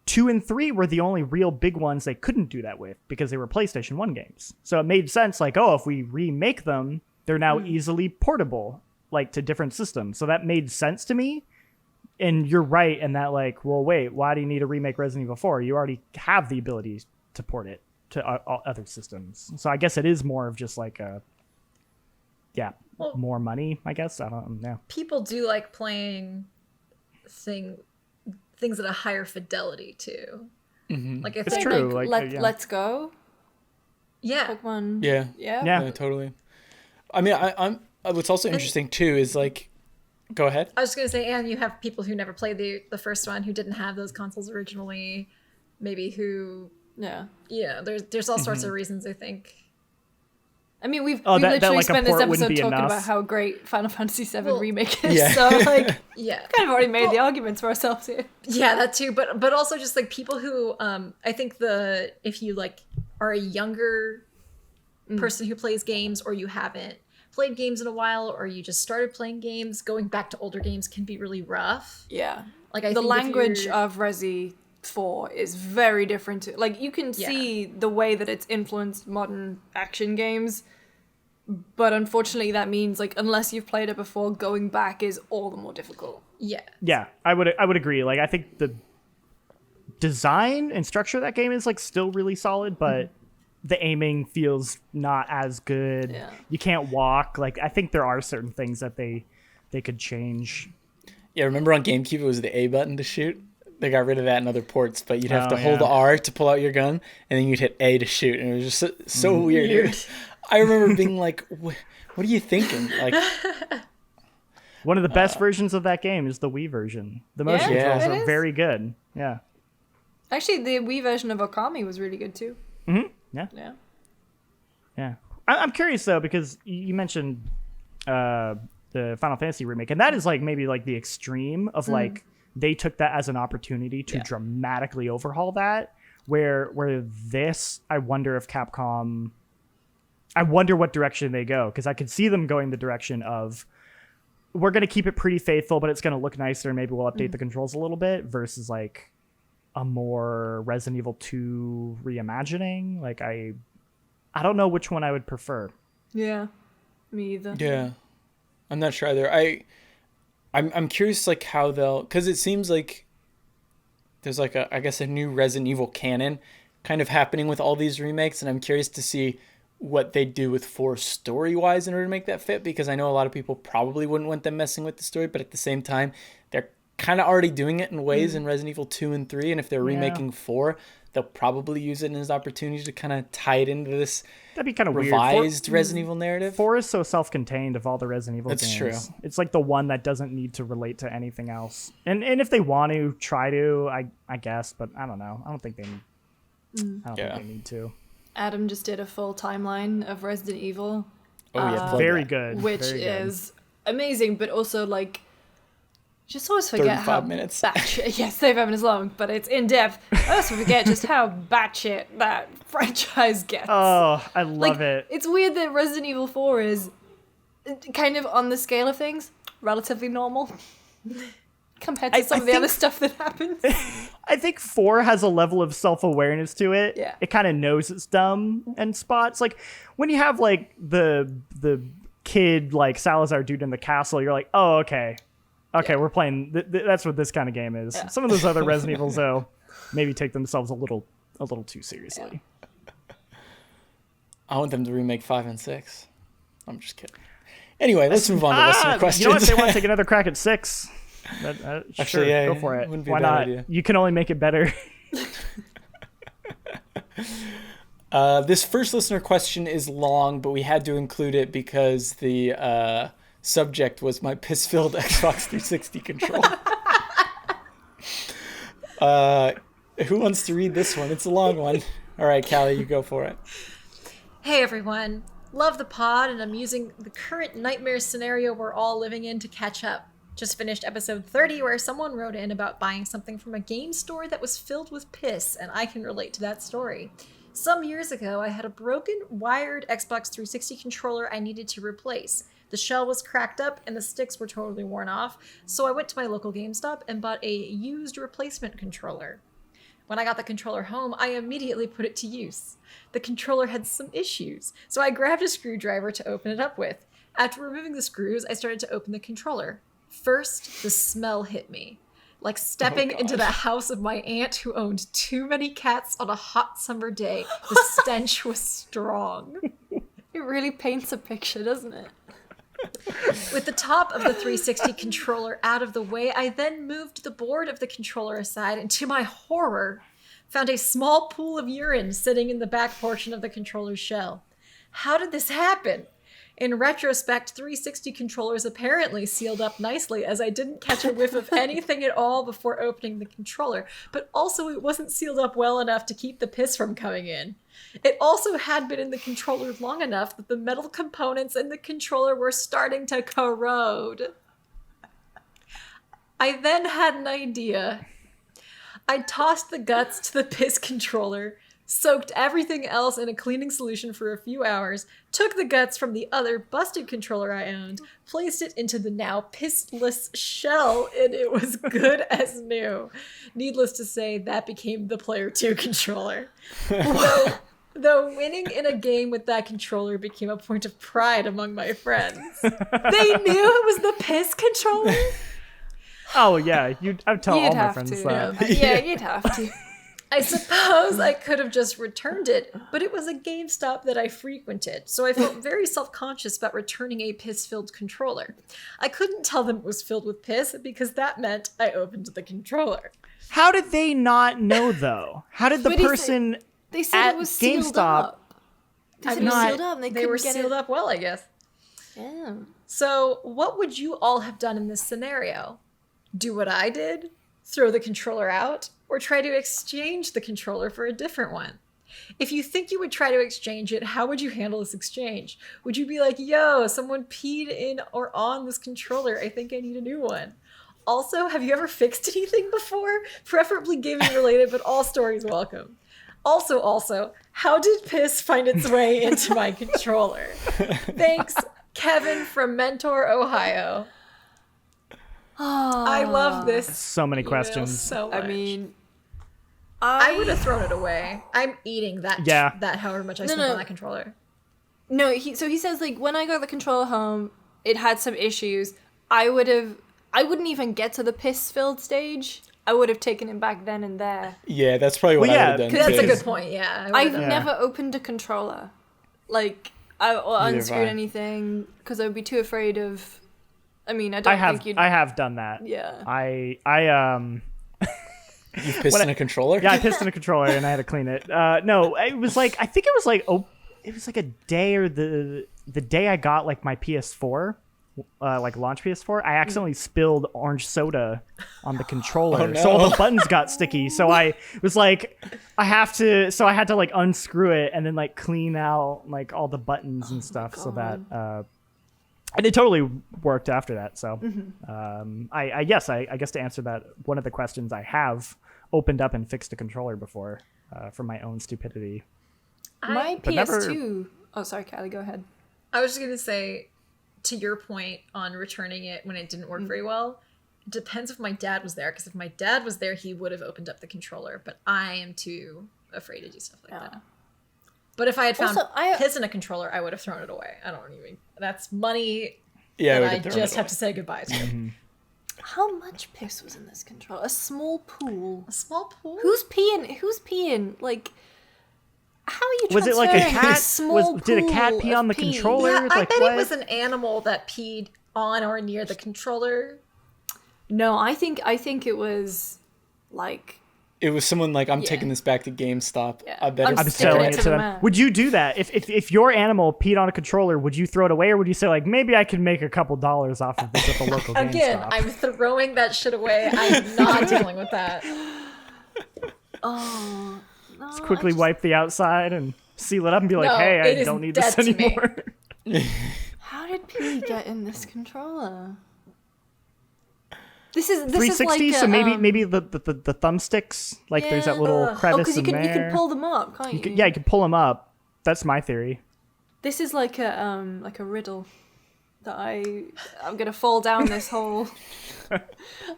2 and 3 were the only real big ones they couldn't do that with because they were PlayStation 1 games. So it made sense, like, if we remake them, they're now easily portable, like, to different systems. So that made sense to me. And you're right in that, like, well, wait, why do you need to remake Resident Evil 4? You already have the ability to port it to other systems. So I guess it is more of just like more money, I guess. I don't know. People do like playing things at a higher fidelity too. Like if It's they true. Let's Go. Yeah. Pokemon. Yeah. Yeah. Totally. I mean, I'm. What's also interesting too is like, go ahead. I was just gonna say, and you have people who never played the first one, who didn't have those consoles originally, maybe who. Yeah. Yeah. There's all sorts of reasons, I think. I mean, we've that, literally like, a spent this port wouldn't episode be talking enough. about how great Final Fantasy VII Well, Remake is. Yeah. So, like, Yeah. kind of already made the arguments for ourselves here. Yeah, that too. But also just like people who I think if you like are a younger person who plays games, or you haven't played games in a while, or you just started playing games, going back to older games can be really rough. Yeah. Like, I the think language of Resi 4 is very different. Like, you can see the way that it's influenced modern action games, but unfortunately that means, like, unless you've played it before, going back is all the more difficult. Yeah, I would agree. Like, I think the design and structure of that game is, like, still really solid, but the aiming feels not as good. Yeah. You can't walk. Like, I think there are certain things that they could change. Yeah, remember on GameCube it was the A button to shoot? They got rid of that in other ports, but you'd have to hold yeah. R to pull out your gun, and then you'd hit A to shoot, and it was just so weird. I remember being like, what are you thinking? Like, One of the best versions of that game is the Wii version. The motion Yeah. controls It are is. very good. Yeah. Actually, the Wii version of Okami was really good too. Yeah. Yeah. Yeah. I'm curious, though, because you mentioned the Final Fantasy remake, and that is, like, maybe, like, the extreme of, like, they took that as an opportunity to dramatically overhaul that, where this, I wonder if Capcom... I wonder what direction they go, because I could see them going the direction of, we're going to keep it pretty faithful, but it's going to look nicer, and maybe we'll update the controls a little bit, versus, like, a more Resident Evil 2 reimagining. Like, I don't know which one I would prefer. Yeah. Me either. yeah, I'm not sure either. I'm curious, like, how they'll, because it seems like there's, like, I guess a new Resident Evil canon kind of happening with all these remakes, and I'm curious to see what they do with 4 story-wise in order to make that fit, because I know a lot of people probably wouldn't want them messing with the story, but at the same time, they're kind of already doing it in ways in Resident Evil 2 and 3, and if they're remaking 4, they'll probably use it as an opportunity to kind of tie it into this That'd be kind of revised weird. Resident Evil narrative. 4 is so self-contained of all the Resident Evil That's games. true. It's like the one that doesn't need to relate to anything else. And if they want to try to, I guess, but I don't know. I don't think they need to. Adam just did a full timeline of Resident Evil, Oh yeah, plug Very that. good. which very good. is amazing, but also, like, just always forget 35 how minutes. batshit. Yes, 35 minutes long, but it's in depth. I also forget just how batshit that franchise gets. Oh, I Like, love it. It's weird that Resident Evil 4 is kind of on the scale of things relatively normal compared to some of the other stuff that happens. I think 4 has a level of self-awareness to it. Yeah. It kind of knows it's dumb in spots. Like, when you have, like, the kid, like, Salazar dude in the castle, you're like, oh, okay. Okay, we're playing... that's what this kind of game is. Yeah. Some of those other Resident Evils, though, maybe take themselves a little too seriously. I want them to remake 5 and 6. I'm just kidding. Anyway, let's move on to listener questions. You know what? If they want to take another crack at 6. Actually, sure, yeah, go for it. wouldn't be Why a bad not? idea. You can only make it better. This first listener question is long, but we had to include it because the subject was my piss-filled Xbox 360 controller. Who wants to read this one? It's a long one. All right, Kallie, you go for it. Hey everyone, love the pod, and I'm using the current nightmare scenario we're all living in to catch up. Just finished episode 30 where someone wrote in about buying something from a game store that was filled with piss, and I can relate to that story. Some years ago, I had a broken wired Xbox 360 controller I needed to replace. The shell was cracked up and the sticks were totally worn off, so I went to my local GameStop and bought a used replacement controller. When I got the controller home, I immediately put it to use. The controller had some issues, so I grabbed a screwdriver to open it up with. After removing the screws, I started to open the controller. First, the smell hit me. Like stepping into the house of my aunt who owned too many cats on a hot summer day. The stench was strong. It really paints a picture, doesn't it? With the top of the 360 controller out of the way, I then moved the board of the controller aside and, to my horror, found a small pool of urine sitting in the back portion of the controller's shell. How did this happen? In retrospect, 360 controllers apparently sealed up nicely, as I didn't catch a whiff of anything at all before opening the controller, but also it wasn't sealed up well enough to keep the piss from coming in. It also had been in the controller long enough that the metal components in the controller were starting to corrode. I then had an idea. I tossed the guts to the piss controller, soaked everything else in a cleaning solution for a few hours, took the guts from the other busted controller I owned, placed it into the now pissless shell, and it was good as new. Needless to say, that became the Player 2 controller. Though winning in a game with that controller became a point of pride among my friends. They knew it was the piss controller? Oh, yeah. I'd tell all my have friends to. that. Yeah, you'd have to. I suppose I could have just returned it, but it was a GameStop that I frequented, so I felt very self-conscious about returning a piss-filled controller. I couldn't tell them it was filled with piss because that meant I opened the controller. How did they not know, though? How did the person They said at it was sealed GameStop... up. They said it was sealed up and They were couldn't get sealed it. up well, I guess. Yeah. So, what would you all have done in this scenario? Do what I did? Throw the controller out? Or try to exchange the controller for a different one? If you think you would try to exchange it, how would you handle this exchange? Would you be like, yo, someone peed in or on this controller, I think I need a new one? Also, have you ever fixed anything before? Preferably gaming related, but all stories welcome. Also, how did piss find its way into my controller? Thanks, Kevin from Mentor, Ohio. I love this. So many email questions. So much. I mean, I would have thrown it away. I'm eating that. Yeah. That however much I spent on that controller. No, he says, like, when I got the controller home, it had some issues. I wouldn't even get to the piss-filled stage. I would have taken it back then and there. Yeah, that's probably what I would have done. That's a too. good point, yeah. I've never opened a controller. Like, or unscrewed I. anything, because I would be too afraid of... I mean, I don't think you'd... I have done that. Yeah. You've pissed in a controller? Yeah, I pissed in a controller and I had to clean it. No, it was like, I think it was like, it was like a day or the day I got like my PS4, like launch PS4, I accidentally spilled orange soda on the controller. Oh, no. So all the buttons got sticky. So I was like, I had to like unscrew it and then like clean out like all the buttons and stuff so that, and it totally worked after that. So, I guess to answer that, one of the questions, I have opened up and fixed a controller before for my own stupidity. My But PS2... Oh, sorry, Kallie, go ahead. I was just going to say, to your point on returning it when it didn't work very well, it depends if my dad was there, because if my dad was there, he would have opened up the controller, but I am too afraid to do stuff like that. But if I had found piss in a controller, I would have thrown it away. I don't even... That's money that I just have to say goodbye to. How much piss was in this controller? A small pool. A small pool? Who's peeing? Like, how are you Was it like a transferring cat? this small Did a cat pool pee of on the pee? controller? Yeah, I Like, bet what? it was an animal that peed on or near the controller. No, I think it was like... It was someone like, I'm Yeah. taking this back to GameStop. Yeah. I bet I'm it's I'm sticking selling it it to to the them. man. Would you do that? If your animal peed on a controller, would you throw it away, or would you say like, maybe I can make a couple dollars off of this at the local Again, GameStop? I'm throwing that shit away. I'm not dealing with that. Oh, no. Just quickly wipe the outside and seal it up and be like, No, hey, it I is don't need dead this to me. anymore. How did pee get in this controller? This is 360, like so maybe the thumbsticks, like there's that little crevice because in you there. can pull them up, can't you? You can pull them up. That's my theory. This is like a riddle that I'm gonna fall down this hole.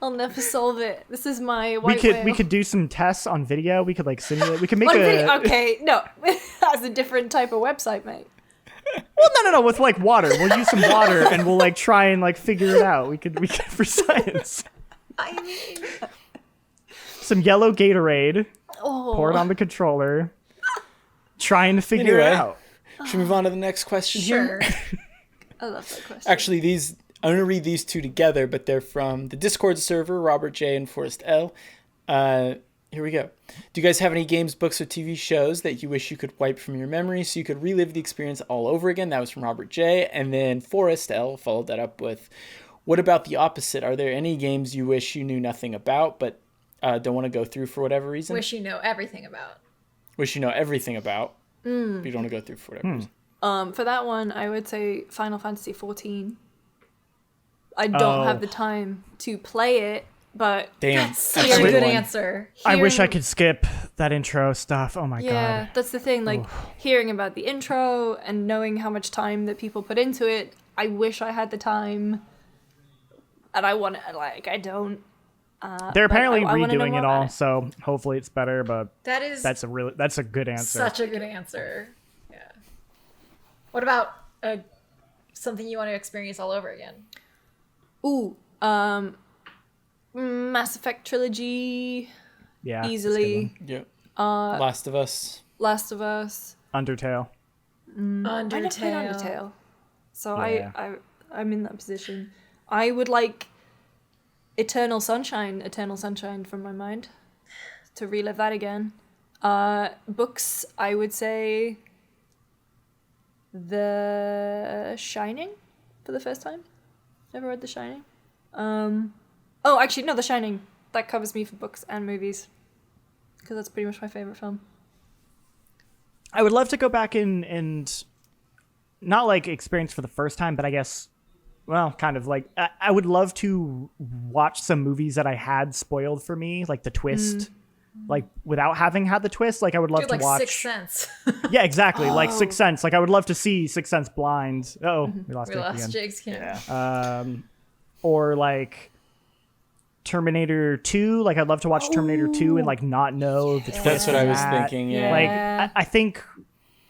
I'll never solve it. This is my white We whale. could do some tests on video. We could like simulate. We could make On a video- okay, no, that's a different type of website, mate. Well, no, with like water. We'll use some water and we'll like try and like figure it out. We could for science. I mean, Some yellow Gatorade, Oh, pour it on the controller, trying to figure it Anyway. out. Should we move on to the next question here? sure. I love that question. Actually, I'm going to read these two together, but they're from the Discord server, Robert J. and Forrest L. Here we go. Do you guys have any games, books, or TV shows that you wish you could wipe from your memory so you could relive the experience all over again? That was from Robert J. And then Forrest L. followed that up with, what about the opposite? Are there any games you wish you knew nothing about, but don't want to go through for whatever reason? Wish you know everything about. Wish you know everything about, but you don't want to go through for whatever reason. For that one, I would say Final Fantasy XIV. I don't have the time to play it, But Damn, That's such that's a good one. answer. I wish I could skip that intro stuff. Oh my yeah, god. that's the thing. Like hearing about the intro and knowing how much time that people put into it, I wish I had the time. And I want to, like, I don't. They're apparently I wanna know redoing more it about all, it. so hopefully it's better. But That's a good answer. such a good answer. Yeah. What about something you want to experience all over again? Ooh, Mass Effect trilogy, Yeah, that's a good easily. one. Yep. Last of Us. Last of Us. Undertale. I never played Undertale, so Yeah. I'm in that position. I would like Eternal Sunshine from my mind, to relive that again. Books, I would say The Shining for the first time. Never read The Shining. Oh, actually, no, The Shining. That covers me for books and movies, because that's pretty much my favorite film. I would love to go back and not like experience for the first time, but I guess, well, kind of like I would love to watch some movies that I had spoiled for me, like the twist, like without having had the twist. Like I would love Dude, to like watch. Sixth Sense. Yeah, exactly. Like Sixth Sense. Like I would love to see Sixth Sense blind. Oh, we lost We Jake lost again. Jake's camera. Yeah. Or like Terminator 2. Like I'd love to watch Terminator 2 and like not know the twist. That's what in I was that. thinking. Yeah. Like I think,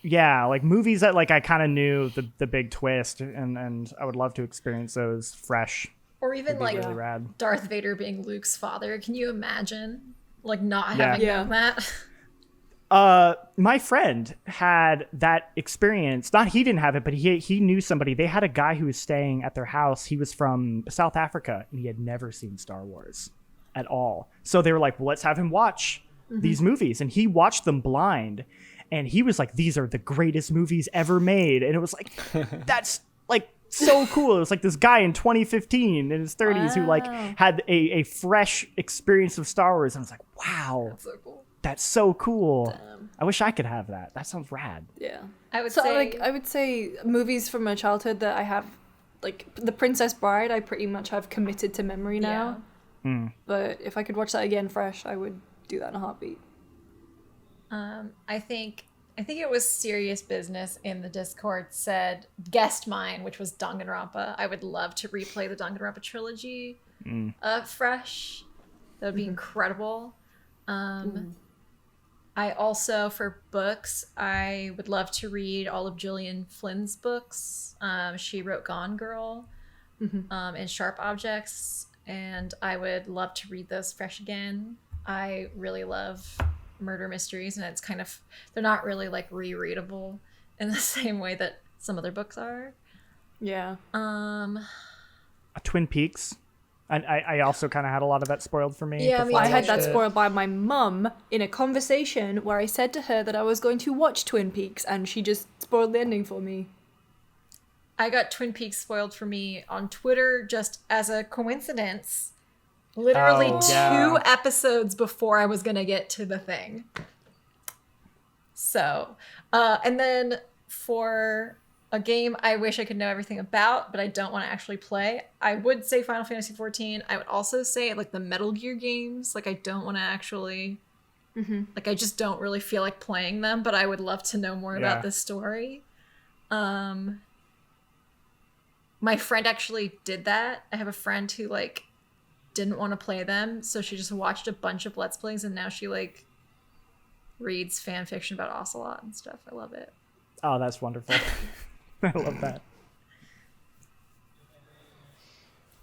yeah, like movies that like I kind of knew the big twist, and I would love to experience those fresh. Or even like Really rad. Darth Vader being Luke's father. Can you imagine? Like not Yeah. having Yeah. known that? My friend had that experience. Not he didn't have it, but he knew somebody. They had a guy who was staying at their house. He was from South Africa, and he had never seen Star Wars at all. So they were like, well, let's have him watch these movies. And he watched them blind. And he was like, these are the greatest movies ever made. And it was like, that's like so cool. It was like this guy in 2015 in his 30s who like had a fresh experience of Star Wars. And I was like, wow, So cool. that's so cool. I wish I could have that. That sounds rad. Yeah. I would So say like I would say movies from my childhood that I have, like The Princess Bride, I pretty much have committed to memory now. But if I could watch that again fresh, I would do that in a heartbeat. I think it was Serious Business in the Discord said guessed mine, which was Danganronpa. I would love to replay the Danganronpa trilogy fresh. That would be incredible. I also, for books, I would love to read all of Gillian Flynn's books. She wrote Gone Girl and Sharp Objects, and I would love to read those fresh again. I really love murder mysteries, and it's kind of, they're not really like rereadable in the same way that some other books are. Yeah. Twin Peaks. I also kind of had a lot of that spoiled for me. Yeah, before I had watched that it. spoiled by my mum in a conversation where I said to her that I was going to watch Twin Peaks, and she just spoiled the ending for me. I got Twin Peaks spoiled for me on Twitter just as a coincidence. Literally Oh, yeah. 2 episodes before I was going to get to the thing. So, and then for a game I wish I could know everything about, but I don't want to actually play, I would say Final Fantasy XIV. I would also say like the Metal Gear games. Like I don't want to actually, like I just don't really feel like playing them, but I would love to know more Yeah. about the story. My friend actually did that. I have a friend who like didn't want to play them, so she just watched a bunch of Let's Plays, and now she like reads fan fiction about Ocelot and stuff. I love it. Oh, that's wonderful. I love that.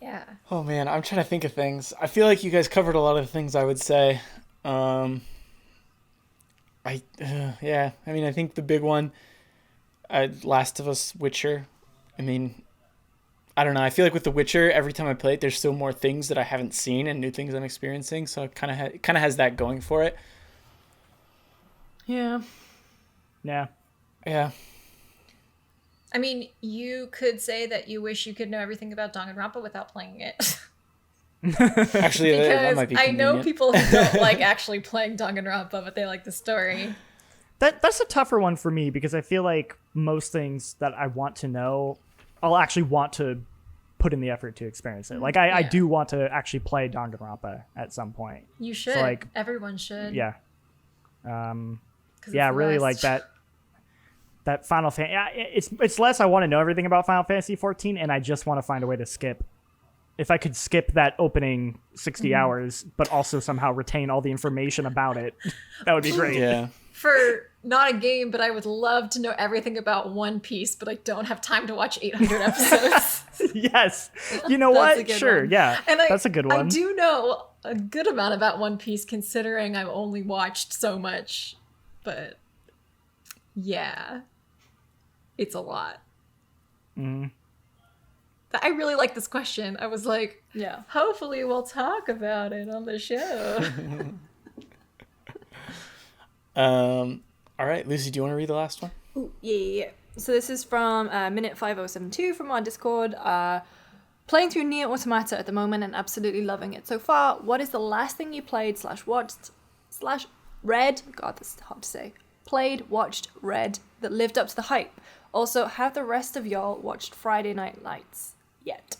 Yeah. Oh man, I'm trying to think of things. I feel like you guys covered a lot of the things I would say. Yeah. I mean, I think the big one, Last of Us, Witcher. I mean, I don't know. I feel like with The Witcher, every time I play it, there's still more things that I haven't seen and new things I'm experiencing. So it kind of has that going for it. Yeah. Yeah. Yeah. I mean, you could say that you wish you could know everything about Danganronpa without playing it. Actually, that Because might be I know convenient. people who don't like actually playing Danganronpa, but they like the story. That's a tougher one for me because I feel like most things that I want to know, I'll actually want to put in the effort to experience it. Like I do want to actually play Danganronpa at some point. You should. So, like, everyone should. Yeah. 'Cause it's Yeah, the really best. like that Final Fantasy. Yeah, it's less I want to know everything about Final Fantasy 14, and I just want to find a way to skip. If I could skip that opening 60 hours, but also somehow retain all the information about it, that would be great. Yeah. For not a game, but I would love to know everything about One Piece, but I don't have time to watch 800 episodes. Yes. You know That's a what? good Sure. one. Yeah. And That's a good one. I do know a good amount about One Piece, considering I've only watched so much. But yeah, it's a lot. I really like this question. I was like, Yeah. hopefully we'll talk about it on the show. All right, Lucy, do you want to read the last one? Ooh, yeah. So this is from minute 5072 from our Discord. Playing through Nier Automata at the moment and absolutely loving it so far. What is the last thing you played / watched / read? God, that's hard to say. Played, watched, read that lived up to the hype. Also, have the rest of y'all watched Friday Night Lights yet?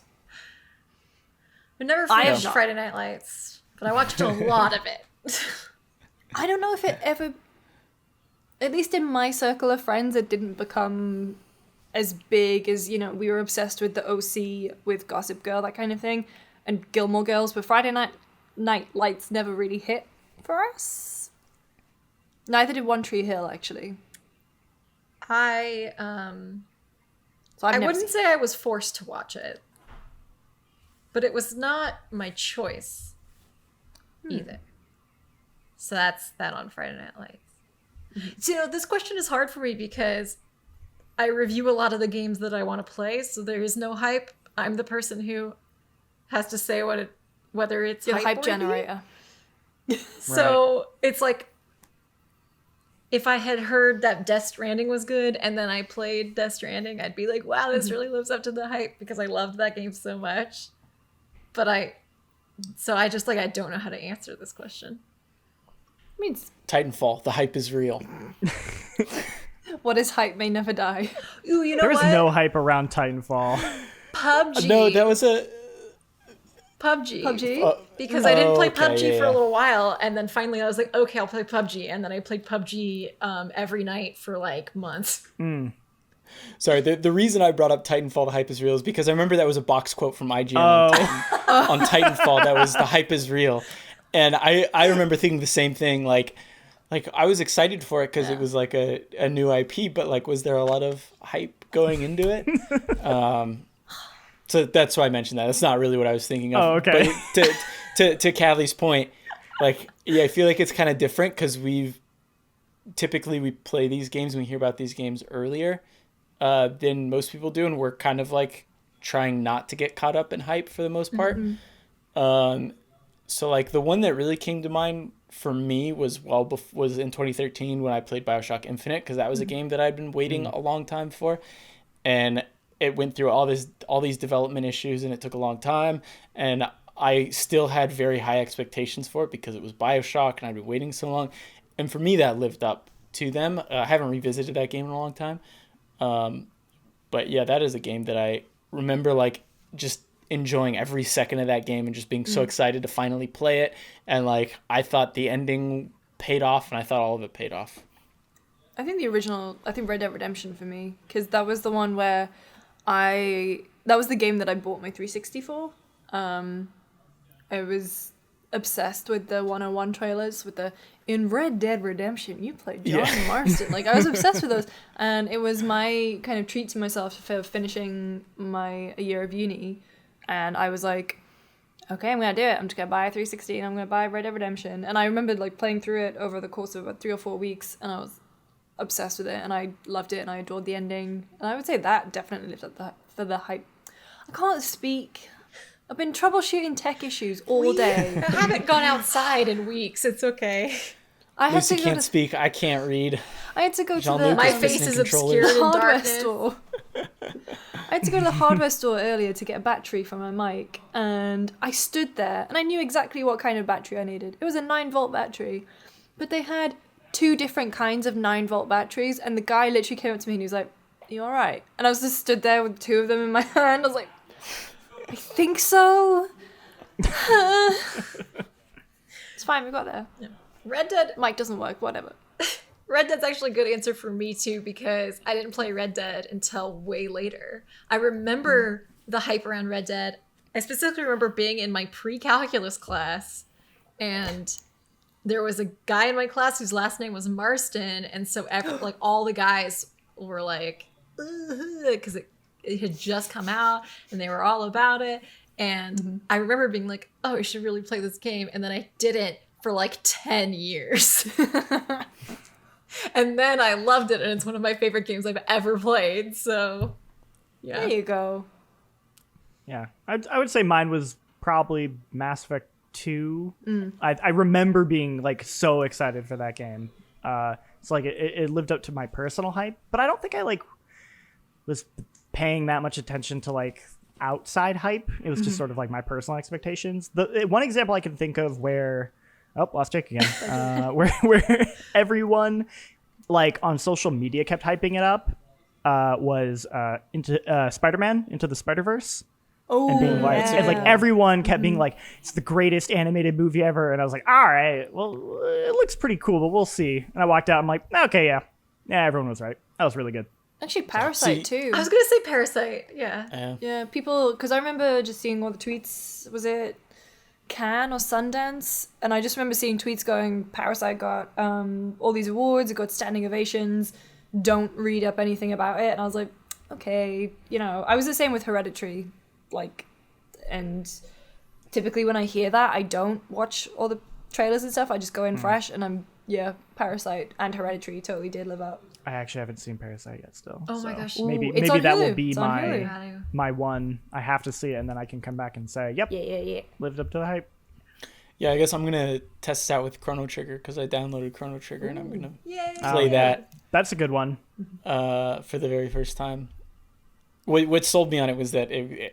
I never I have finished not. Friday Night Lights, but I watched a lot of it. I don't know if it ever, at least in my circle of friends, it didn't become as big as, you know, we were obsessed with the OC, with Gossip Girl, that kind of thing, and Gilmore Girls, but Friday Night Lights never really hit for us. Neither did One Tree Hill, actually. So I never wouldn't seen say I was forced to watch it, but it was not my choice either. So that's that on Friday Night Lights. So, you know, this question is hard for me because I review a lot of the games that I want to play, so there is no hype. I'm the person who has to say whether it's You're the hype hype-worthy. generator. So it's like, if I had heard that Death Stranding was good and then I played Death Stranding, I'd be like, wow, this really lives up to the hype because I loved that game so much. But I don't know how to answer this question. I mean, Titanfall, the hype is real. what is hype may never die. Ooh, you know There was what? no hype around Titanfall. PUBG. No, that was a... PUBG. PUBG? Because I didn't play okay, PUBG for yeah. a little while, and then finally I was like, okay, I'll play PUBG. And then I played PUBG every night for like months. Sorry, the reason I brought up Titanfall, the hype is real, is because I remember that was a box quote from IGN on Titanfall that was the hype is real. And I remember thinking the same thing, like I was excited for it because it was like a new IP, but like, was there a lot of hype going into it? So that's why I mentioned that. That's not really what I was thinking of. Oh, okay. But to Kallie's point, like, yeah, I feel like it's kind of different because we play these games and we hear about these games earlier than most people do, and we're kind of like trying not to get caught up in hype for the most part. So like the one that really came to mind for me was in 2013 when I played BioShock Infinite, because that was a game that I'd been waiting a long time for, and it went through all these development issues, and it took a long time, and I still had very high expectations for it because it was BioShock and I'd been waiting so long, and for me that lived up to them. I haven't revisited that game in a long time, but yeah, that is a game that I remember like just enjoying every second of that game and just being so excited to finally play it, and like I thought the ending paid off, and I thought all of it paid off. I think Red Dead Redemption for me, because that was the one where that was the game that I bought my 360 for. I was obsessed with the 101 trailers with in Red Dead Redemption, you played John Marston. Like, I was obsessed with those. And it was my kind of treat to myself for finishing a year of uni. And I was like, okay, I'm going to do it. I'm just going to buy a 360 and I'm going to buy Red Dead Redemption. And I remembered like playing through it over the course of about 3 or 4 weeks, and I was obsessed with it, and I loved it, and I adored the ending. And I would say that definitely lived up for the hype. I can't speak. I've been troubleshooting tech issues all day. I haven't gone outside in weeks. It's okay. I had Lucy to can't speak. I can't read. I had to go to Jean-Luc the My is face missing is controllers. obscured in hardware darkness. store. I had to go to the hardware store earlier to get a battery for my mic, and I stood there and I knew exactly what kind of battery I needed. It was a 9-volt battery, but they had 2 different kinds of 9-volt batteries, and the guy literally came up to me and he was like, "You all right?" And I was just stood there with 2 of them in my hand. I was like, I think so. It's fine, we got there. Yeah. Red Dead. Mic doesn't work, whatever. Red Dead's actually a good answer for me too, because I didn't play Red Dead until way later. I remember the hype around Red Dead. I specifically remember being in my pre-calculus class, and there was a guy in my class whose last name was Marston, and so like all the guys were like, because it had just come out, and they were all about it. And I remember being like, oh, I should really play this game, and then I didn't for like 10 years. And then I loved it, and it's one of my favorite games I've ever played. So, yeah. There you go. Yeah, I would say mine was probably Mass Effect 2. I remember being like so excited for that game. It's like it lived up to my personal hype, but I don't think I like was paying that much attention to like outside hype. It was just sort of like my personal expectations. The one example I can think of where lost Jake again. Where everyone like on social media kept hyping it up was into Spider-Man Into the Spider-Verse. Oh, and being like, and like everyone kept being like, it's the greatest animated movie ever. And I was like, all right, well, it looks pretty cool, but we'll see. And I walked out. I'm like, okay, yeah, everyone was right. That was really good. Actually, Parasite too. I was gonna say Parasite. Yeah. Yeah, people, because I remember just seeing all the tweets. Was it Cannes or Sundance? And I just remember seeing tweets going, Parasite got all these awards, it got standing ovations. Don't read up anything about it. And I was like, okay, I was the same with Hereditary. Like, and typically when I hear that, I don't watch all the trailers and stuff. I just go in fresh, and Parasite and Hereditary totally did live up. I actually haven't seen Parasite yet still. Oh my gosh. Maybe It's on that Hulu. will be It's on Hulu. my one. I have to see it, and then I can come back and say, yep, Yeah. lived up to the hype. Yeah, I guess I'm gonna test it out with Chrono Trigger because I downloaded Chrono Trigger and I'm gonna Yay. play that That's a good one. for the very first time. What sold me on it was that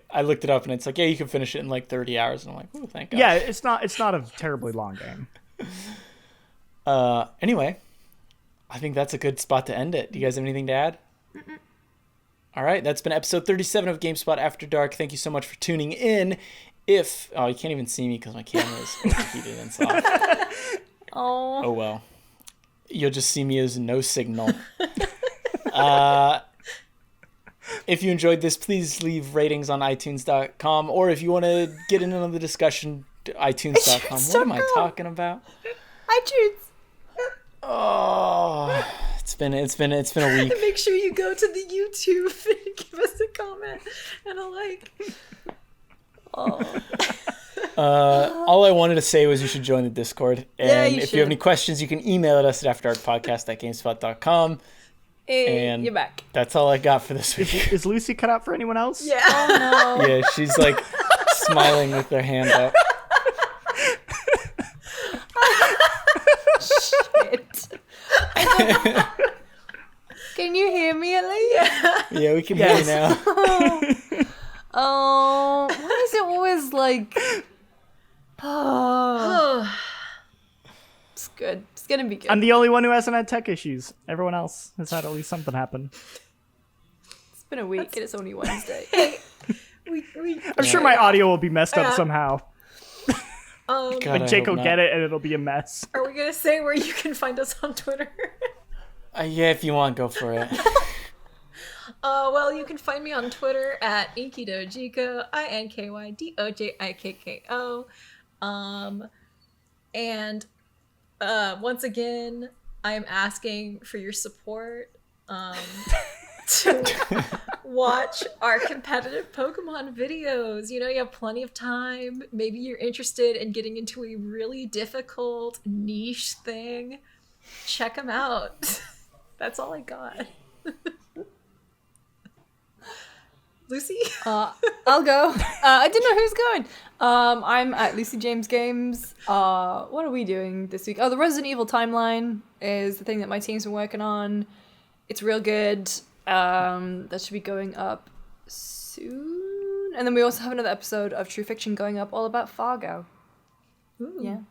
I looked it up and it's like, yeah, you can finish it in like 30 hours. And I'm like, oh, thank God. Yeah, it's not a terribly long game. Anyway, I think that's a good spot to end it. Do you guys have anything to add? All right, that's been episode 37 of GameSpot After Dark. Thank you so much for tuning in. You can't even see me because my camera is overheated and soft. Oh well. You'll just see me as no signal. If you enjoyed this, please leave ratings on iTunes.com, or if you want to get in on the discussion, iTunes.com. What am I talking about? iTunes. Oh, it's been a week. And make sure you go to the YouTube and give us a comment and a like. All I wanted to say was you should join the Discord. And if you have any questions, you can email us at afterdarkpodcast@gamespot.com. And you're back. That's all I got for this week. Is Lucy cut out for anyone else? Yeah. Oh no. Yeah, she's like smiling with her hand up. Shit. Can you hear me, Ellie? Yeah, we can hear you now. Oh, why is it always like... Oh. It's good. It's gonna be good. I'm the only one who hasn't had tech issues. Everyone else has had at least something happen. It's been a week and it's only Wednesday. I'm sure my audio will be messed up somehow. God, Like Jake will get it and it'll be a mess. Are we gonna say where you can find us on Twitter? Yeah, if you want, go for it. Well, you can find me on Twitter at Inkydojiko, INKYDOJIKKO. And once again, I am asking for your support to watch our competitive Pokemon videos. You have plenty of time. Maybe you're interested in getting into a really difficult niche thing. Check them out. That's all I got. Lucy? I'll go. I didn't know who's going. I'm at Lucy James Games. What are we doing this week? The Resident Evil timeline is the thing that my team's been working on. It's real good. That should be going up soon. And then we also have another episode of True Fiction going up all about Fargo. Ooh.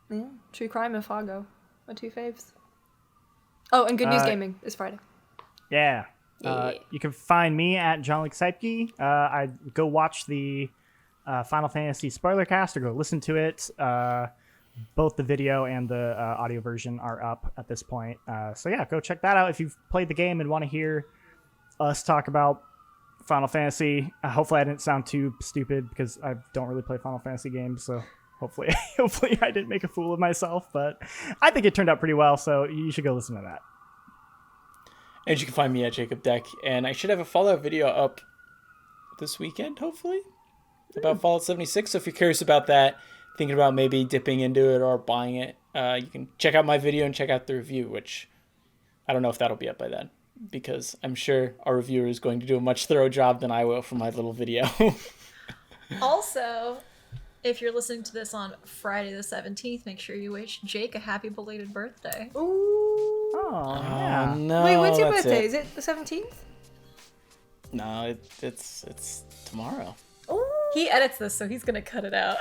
Yeah. True Crime and Fargo. My two faves. Oh, and Good News Gaming is Friday. Yeah. You can find me at Jean-Luc Seipke. I go watch the Final Fantasy Spoilercast, or go listen to it. Both the video and the audio version are up at this point. So yeah, go check that out if you've played the game and want to hear us talk about Final Fantasy. Hopefully I didn't sound too stupid because I don't really play Final Fantasy games, so hopefully I didn't make a fool of myself, but I think it turned out pretty well, so you should go listen to that. And you can find me at Jacob Deck, and I should have a Fallout video up this weekend, hopefully, about Fallout 76. So if you're curious about that, thinking about maybe dipping into it or buying it, you can check out my video and check out the review, which I don't know if that'll be up by then, because I'm sure our reviewer is going to do a much thorough job than I will for my little video. Also, if you're listening to this on Friday the 17th, make sure you wish Jake a happy belated birthday. Ooh. Oh, yeah. No, Wait, when's your that's birthday? it. Is it the 17th? No, it's tomorrow. Ooh. He edits this, so he's gonna cut it out.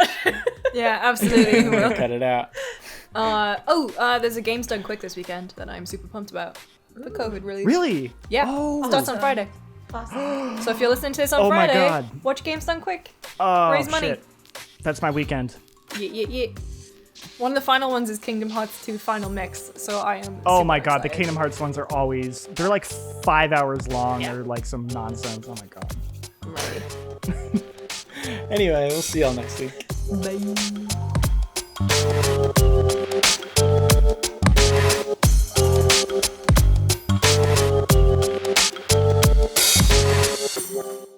Yeah, absolutely. he will. Cut it out. There's a Games Done Quick this weekend that I'm super pumped about. The COVID release. Really? Yeah. Oh. Starts on Friday. Awesome. So if you're listening to this on Oh my Friday, God. watch Games Done Quick. Oh, Raise money. shit. That's my weekend. Yeah. One of the final ones is Kingdom Hearts 2 Final Mix, so I am Oh super my god, the excited. Kingdom Hearts ones are always, they're like 5 hours long Yeah. or like some nonsense. Oh my god. I'm ready. Anyway, we'll see y'all next week. Bye.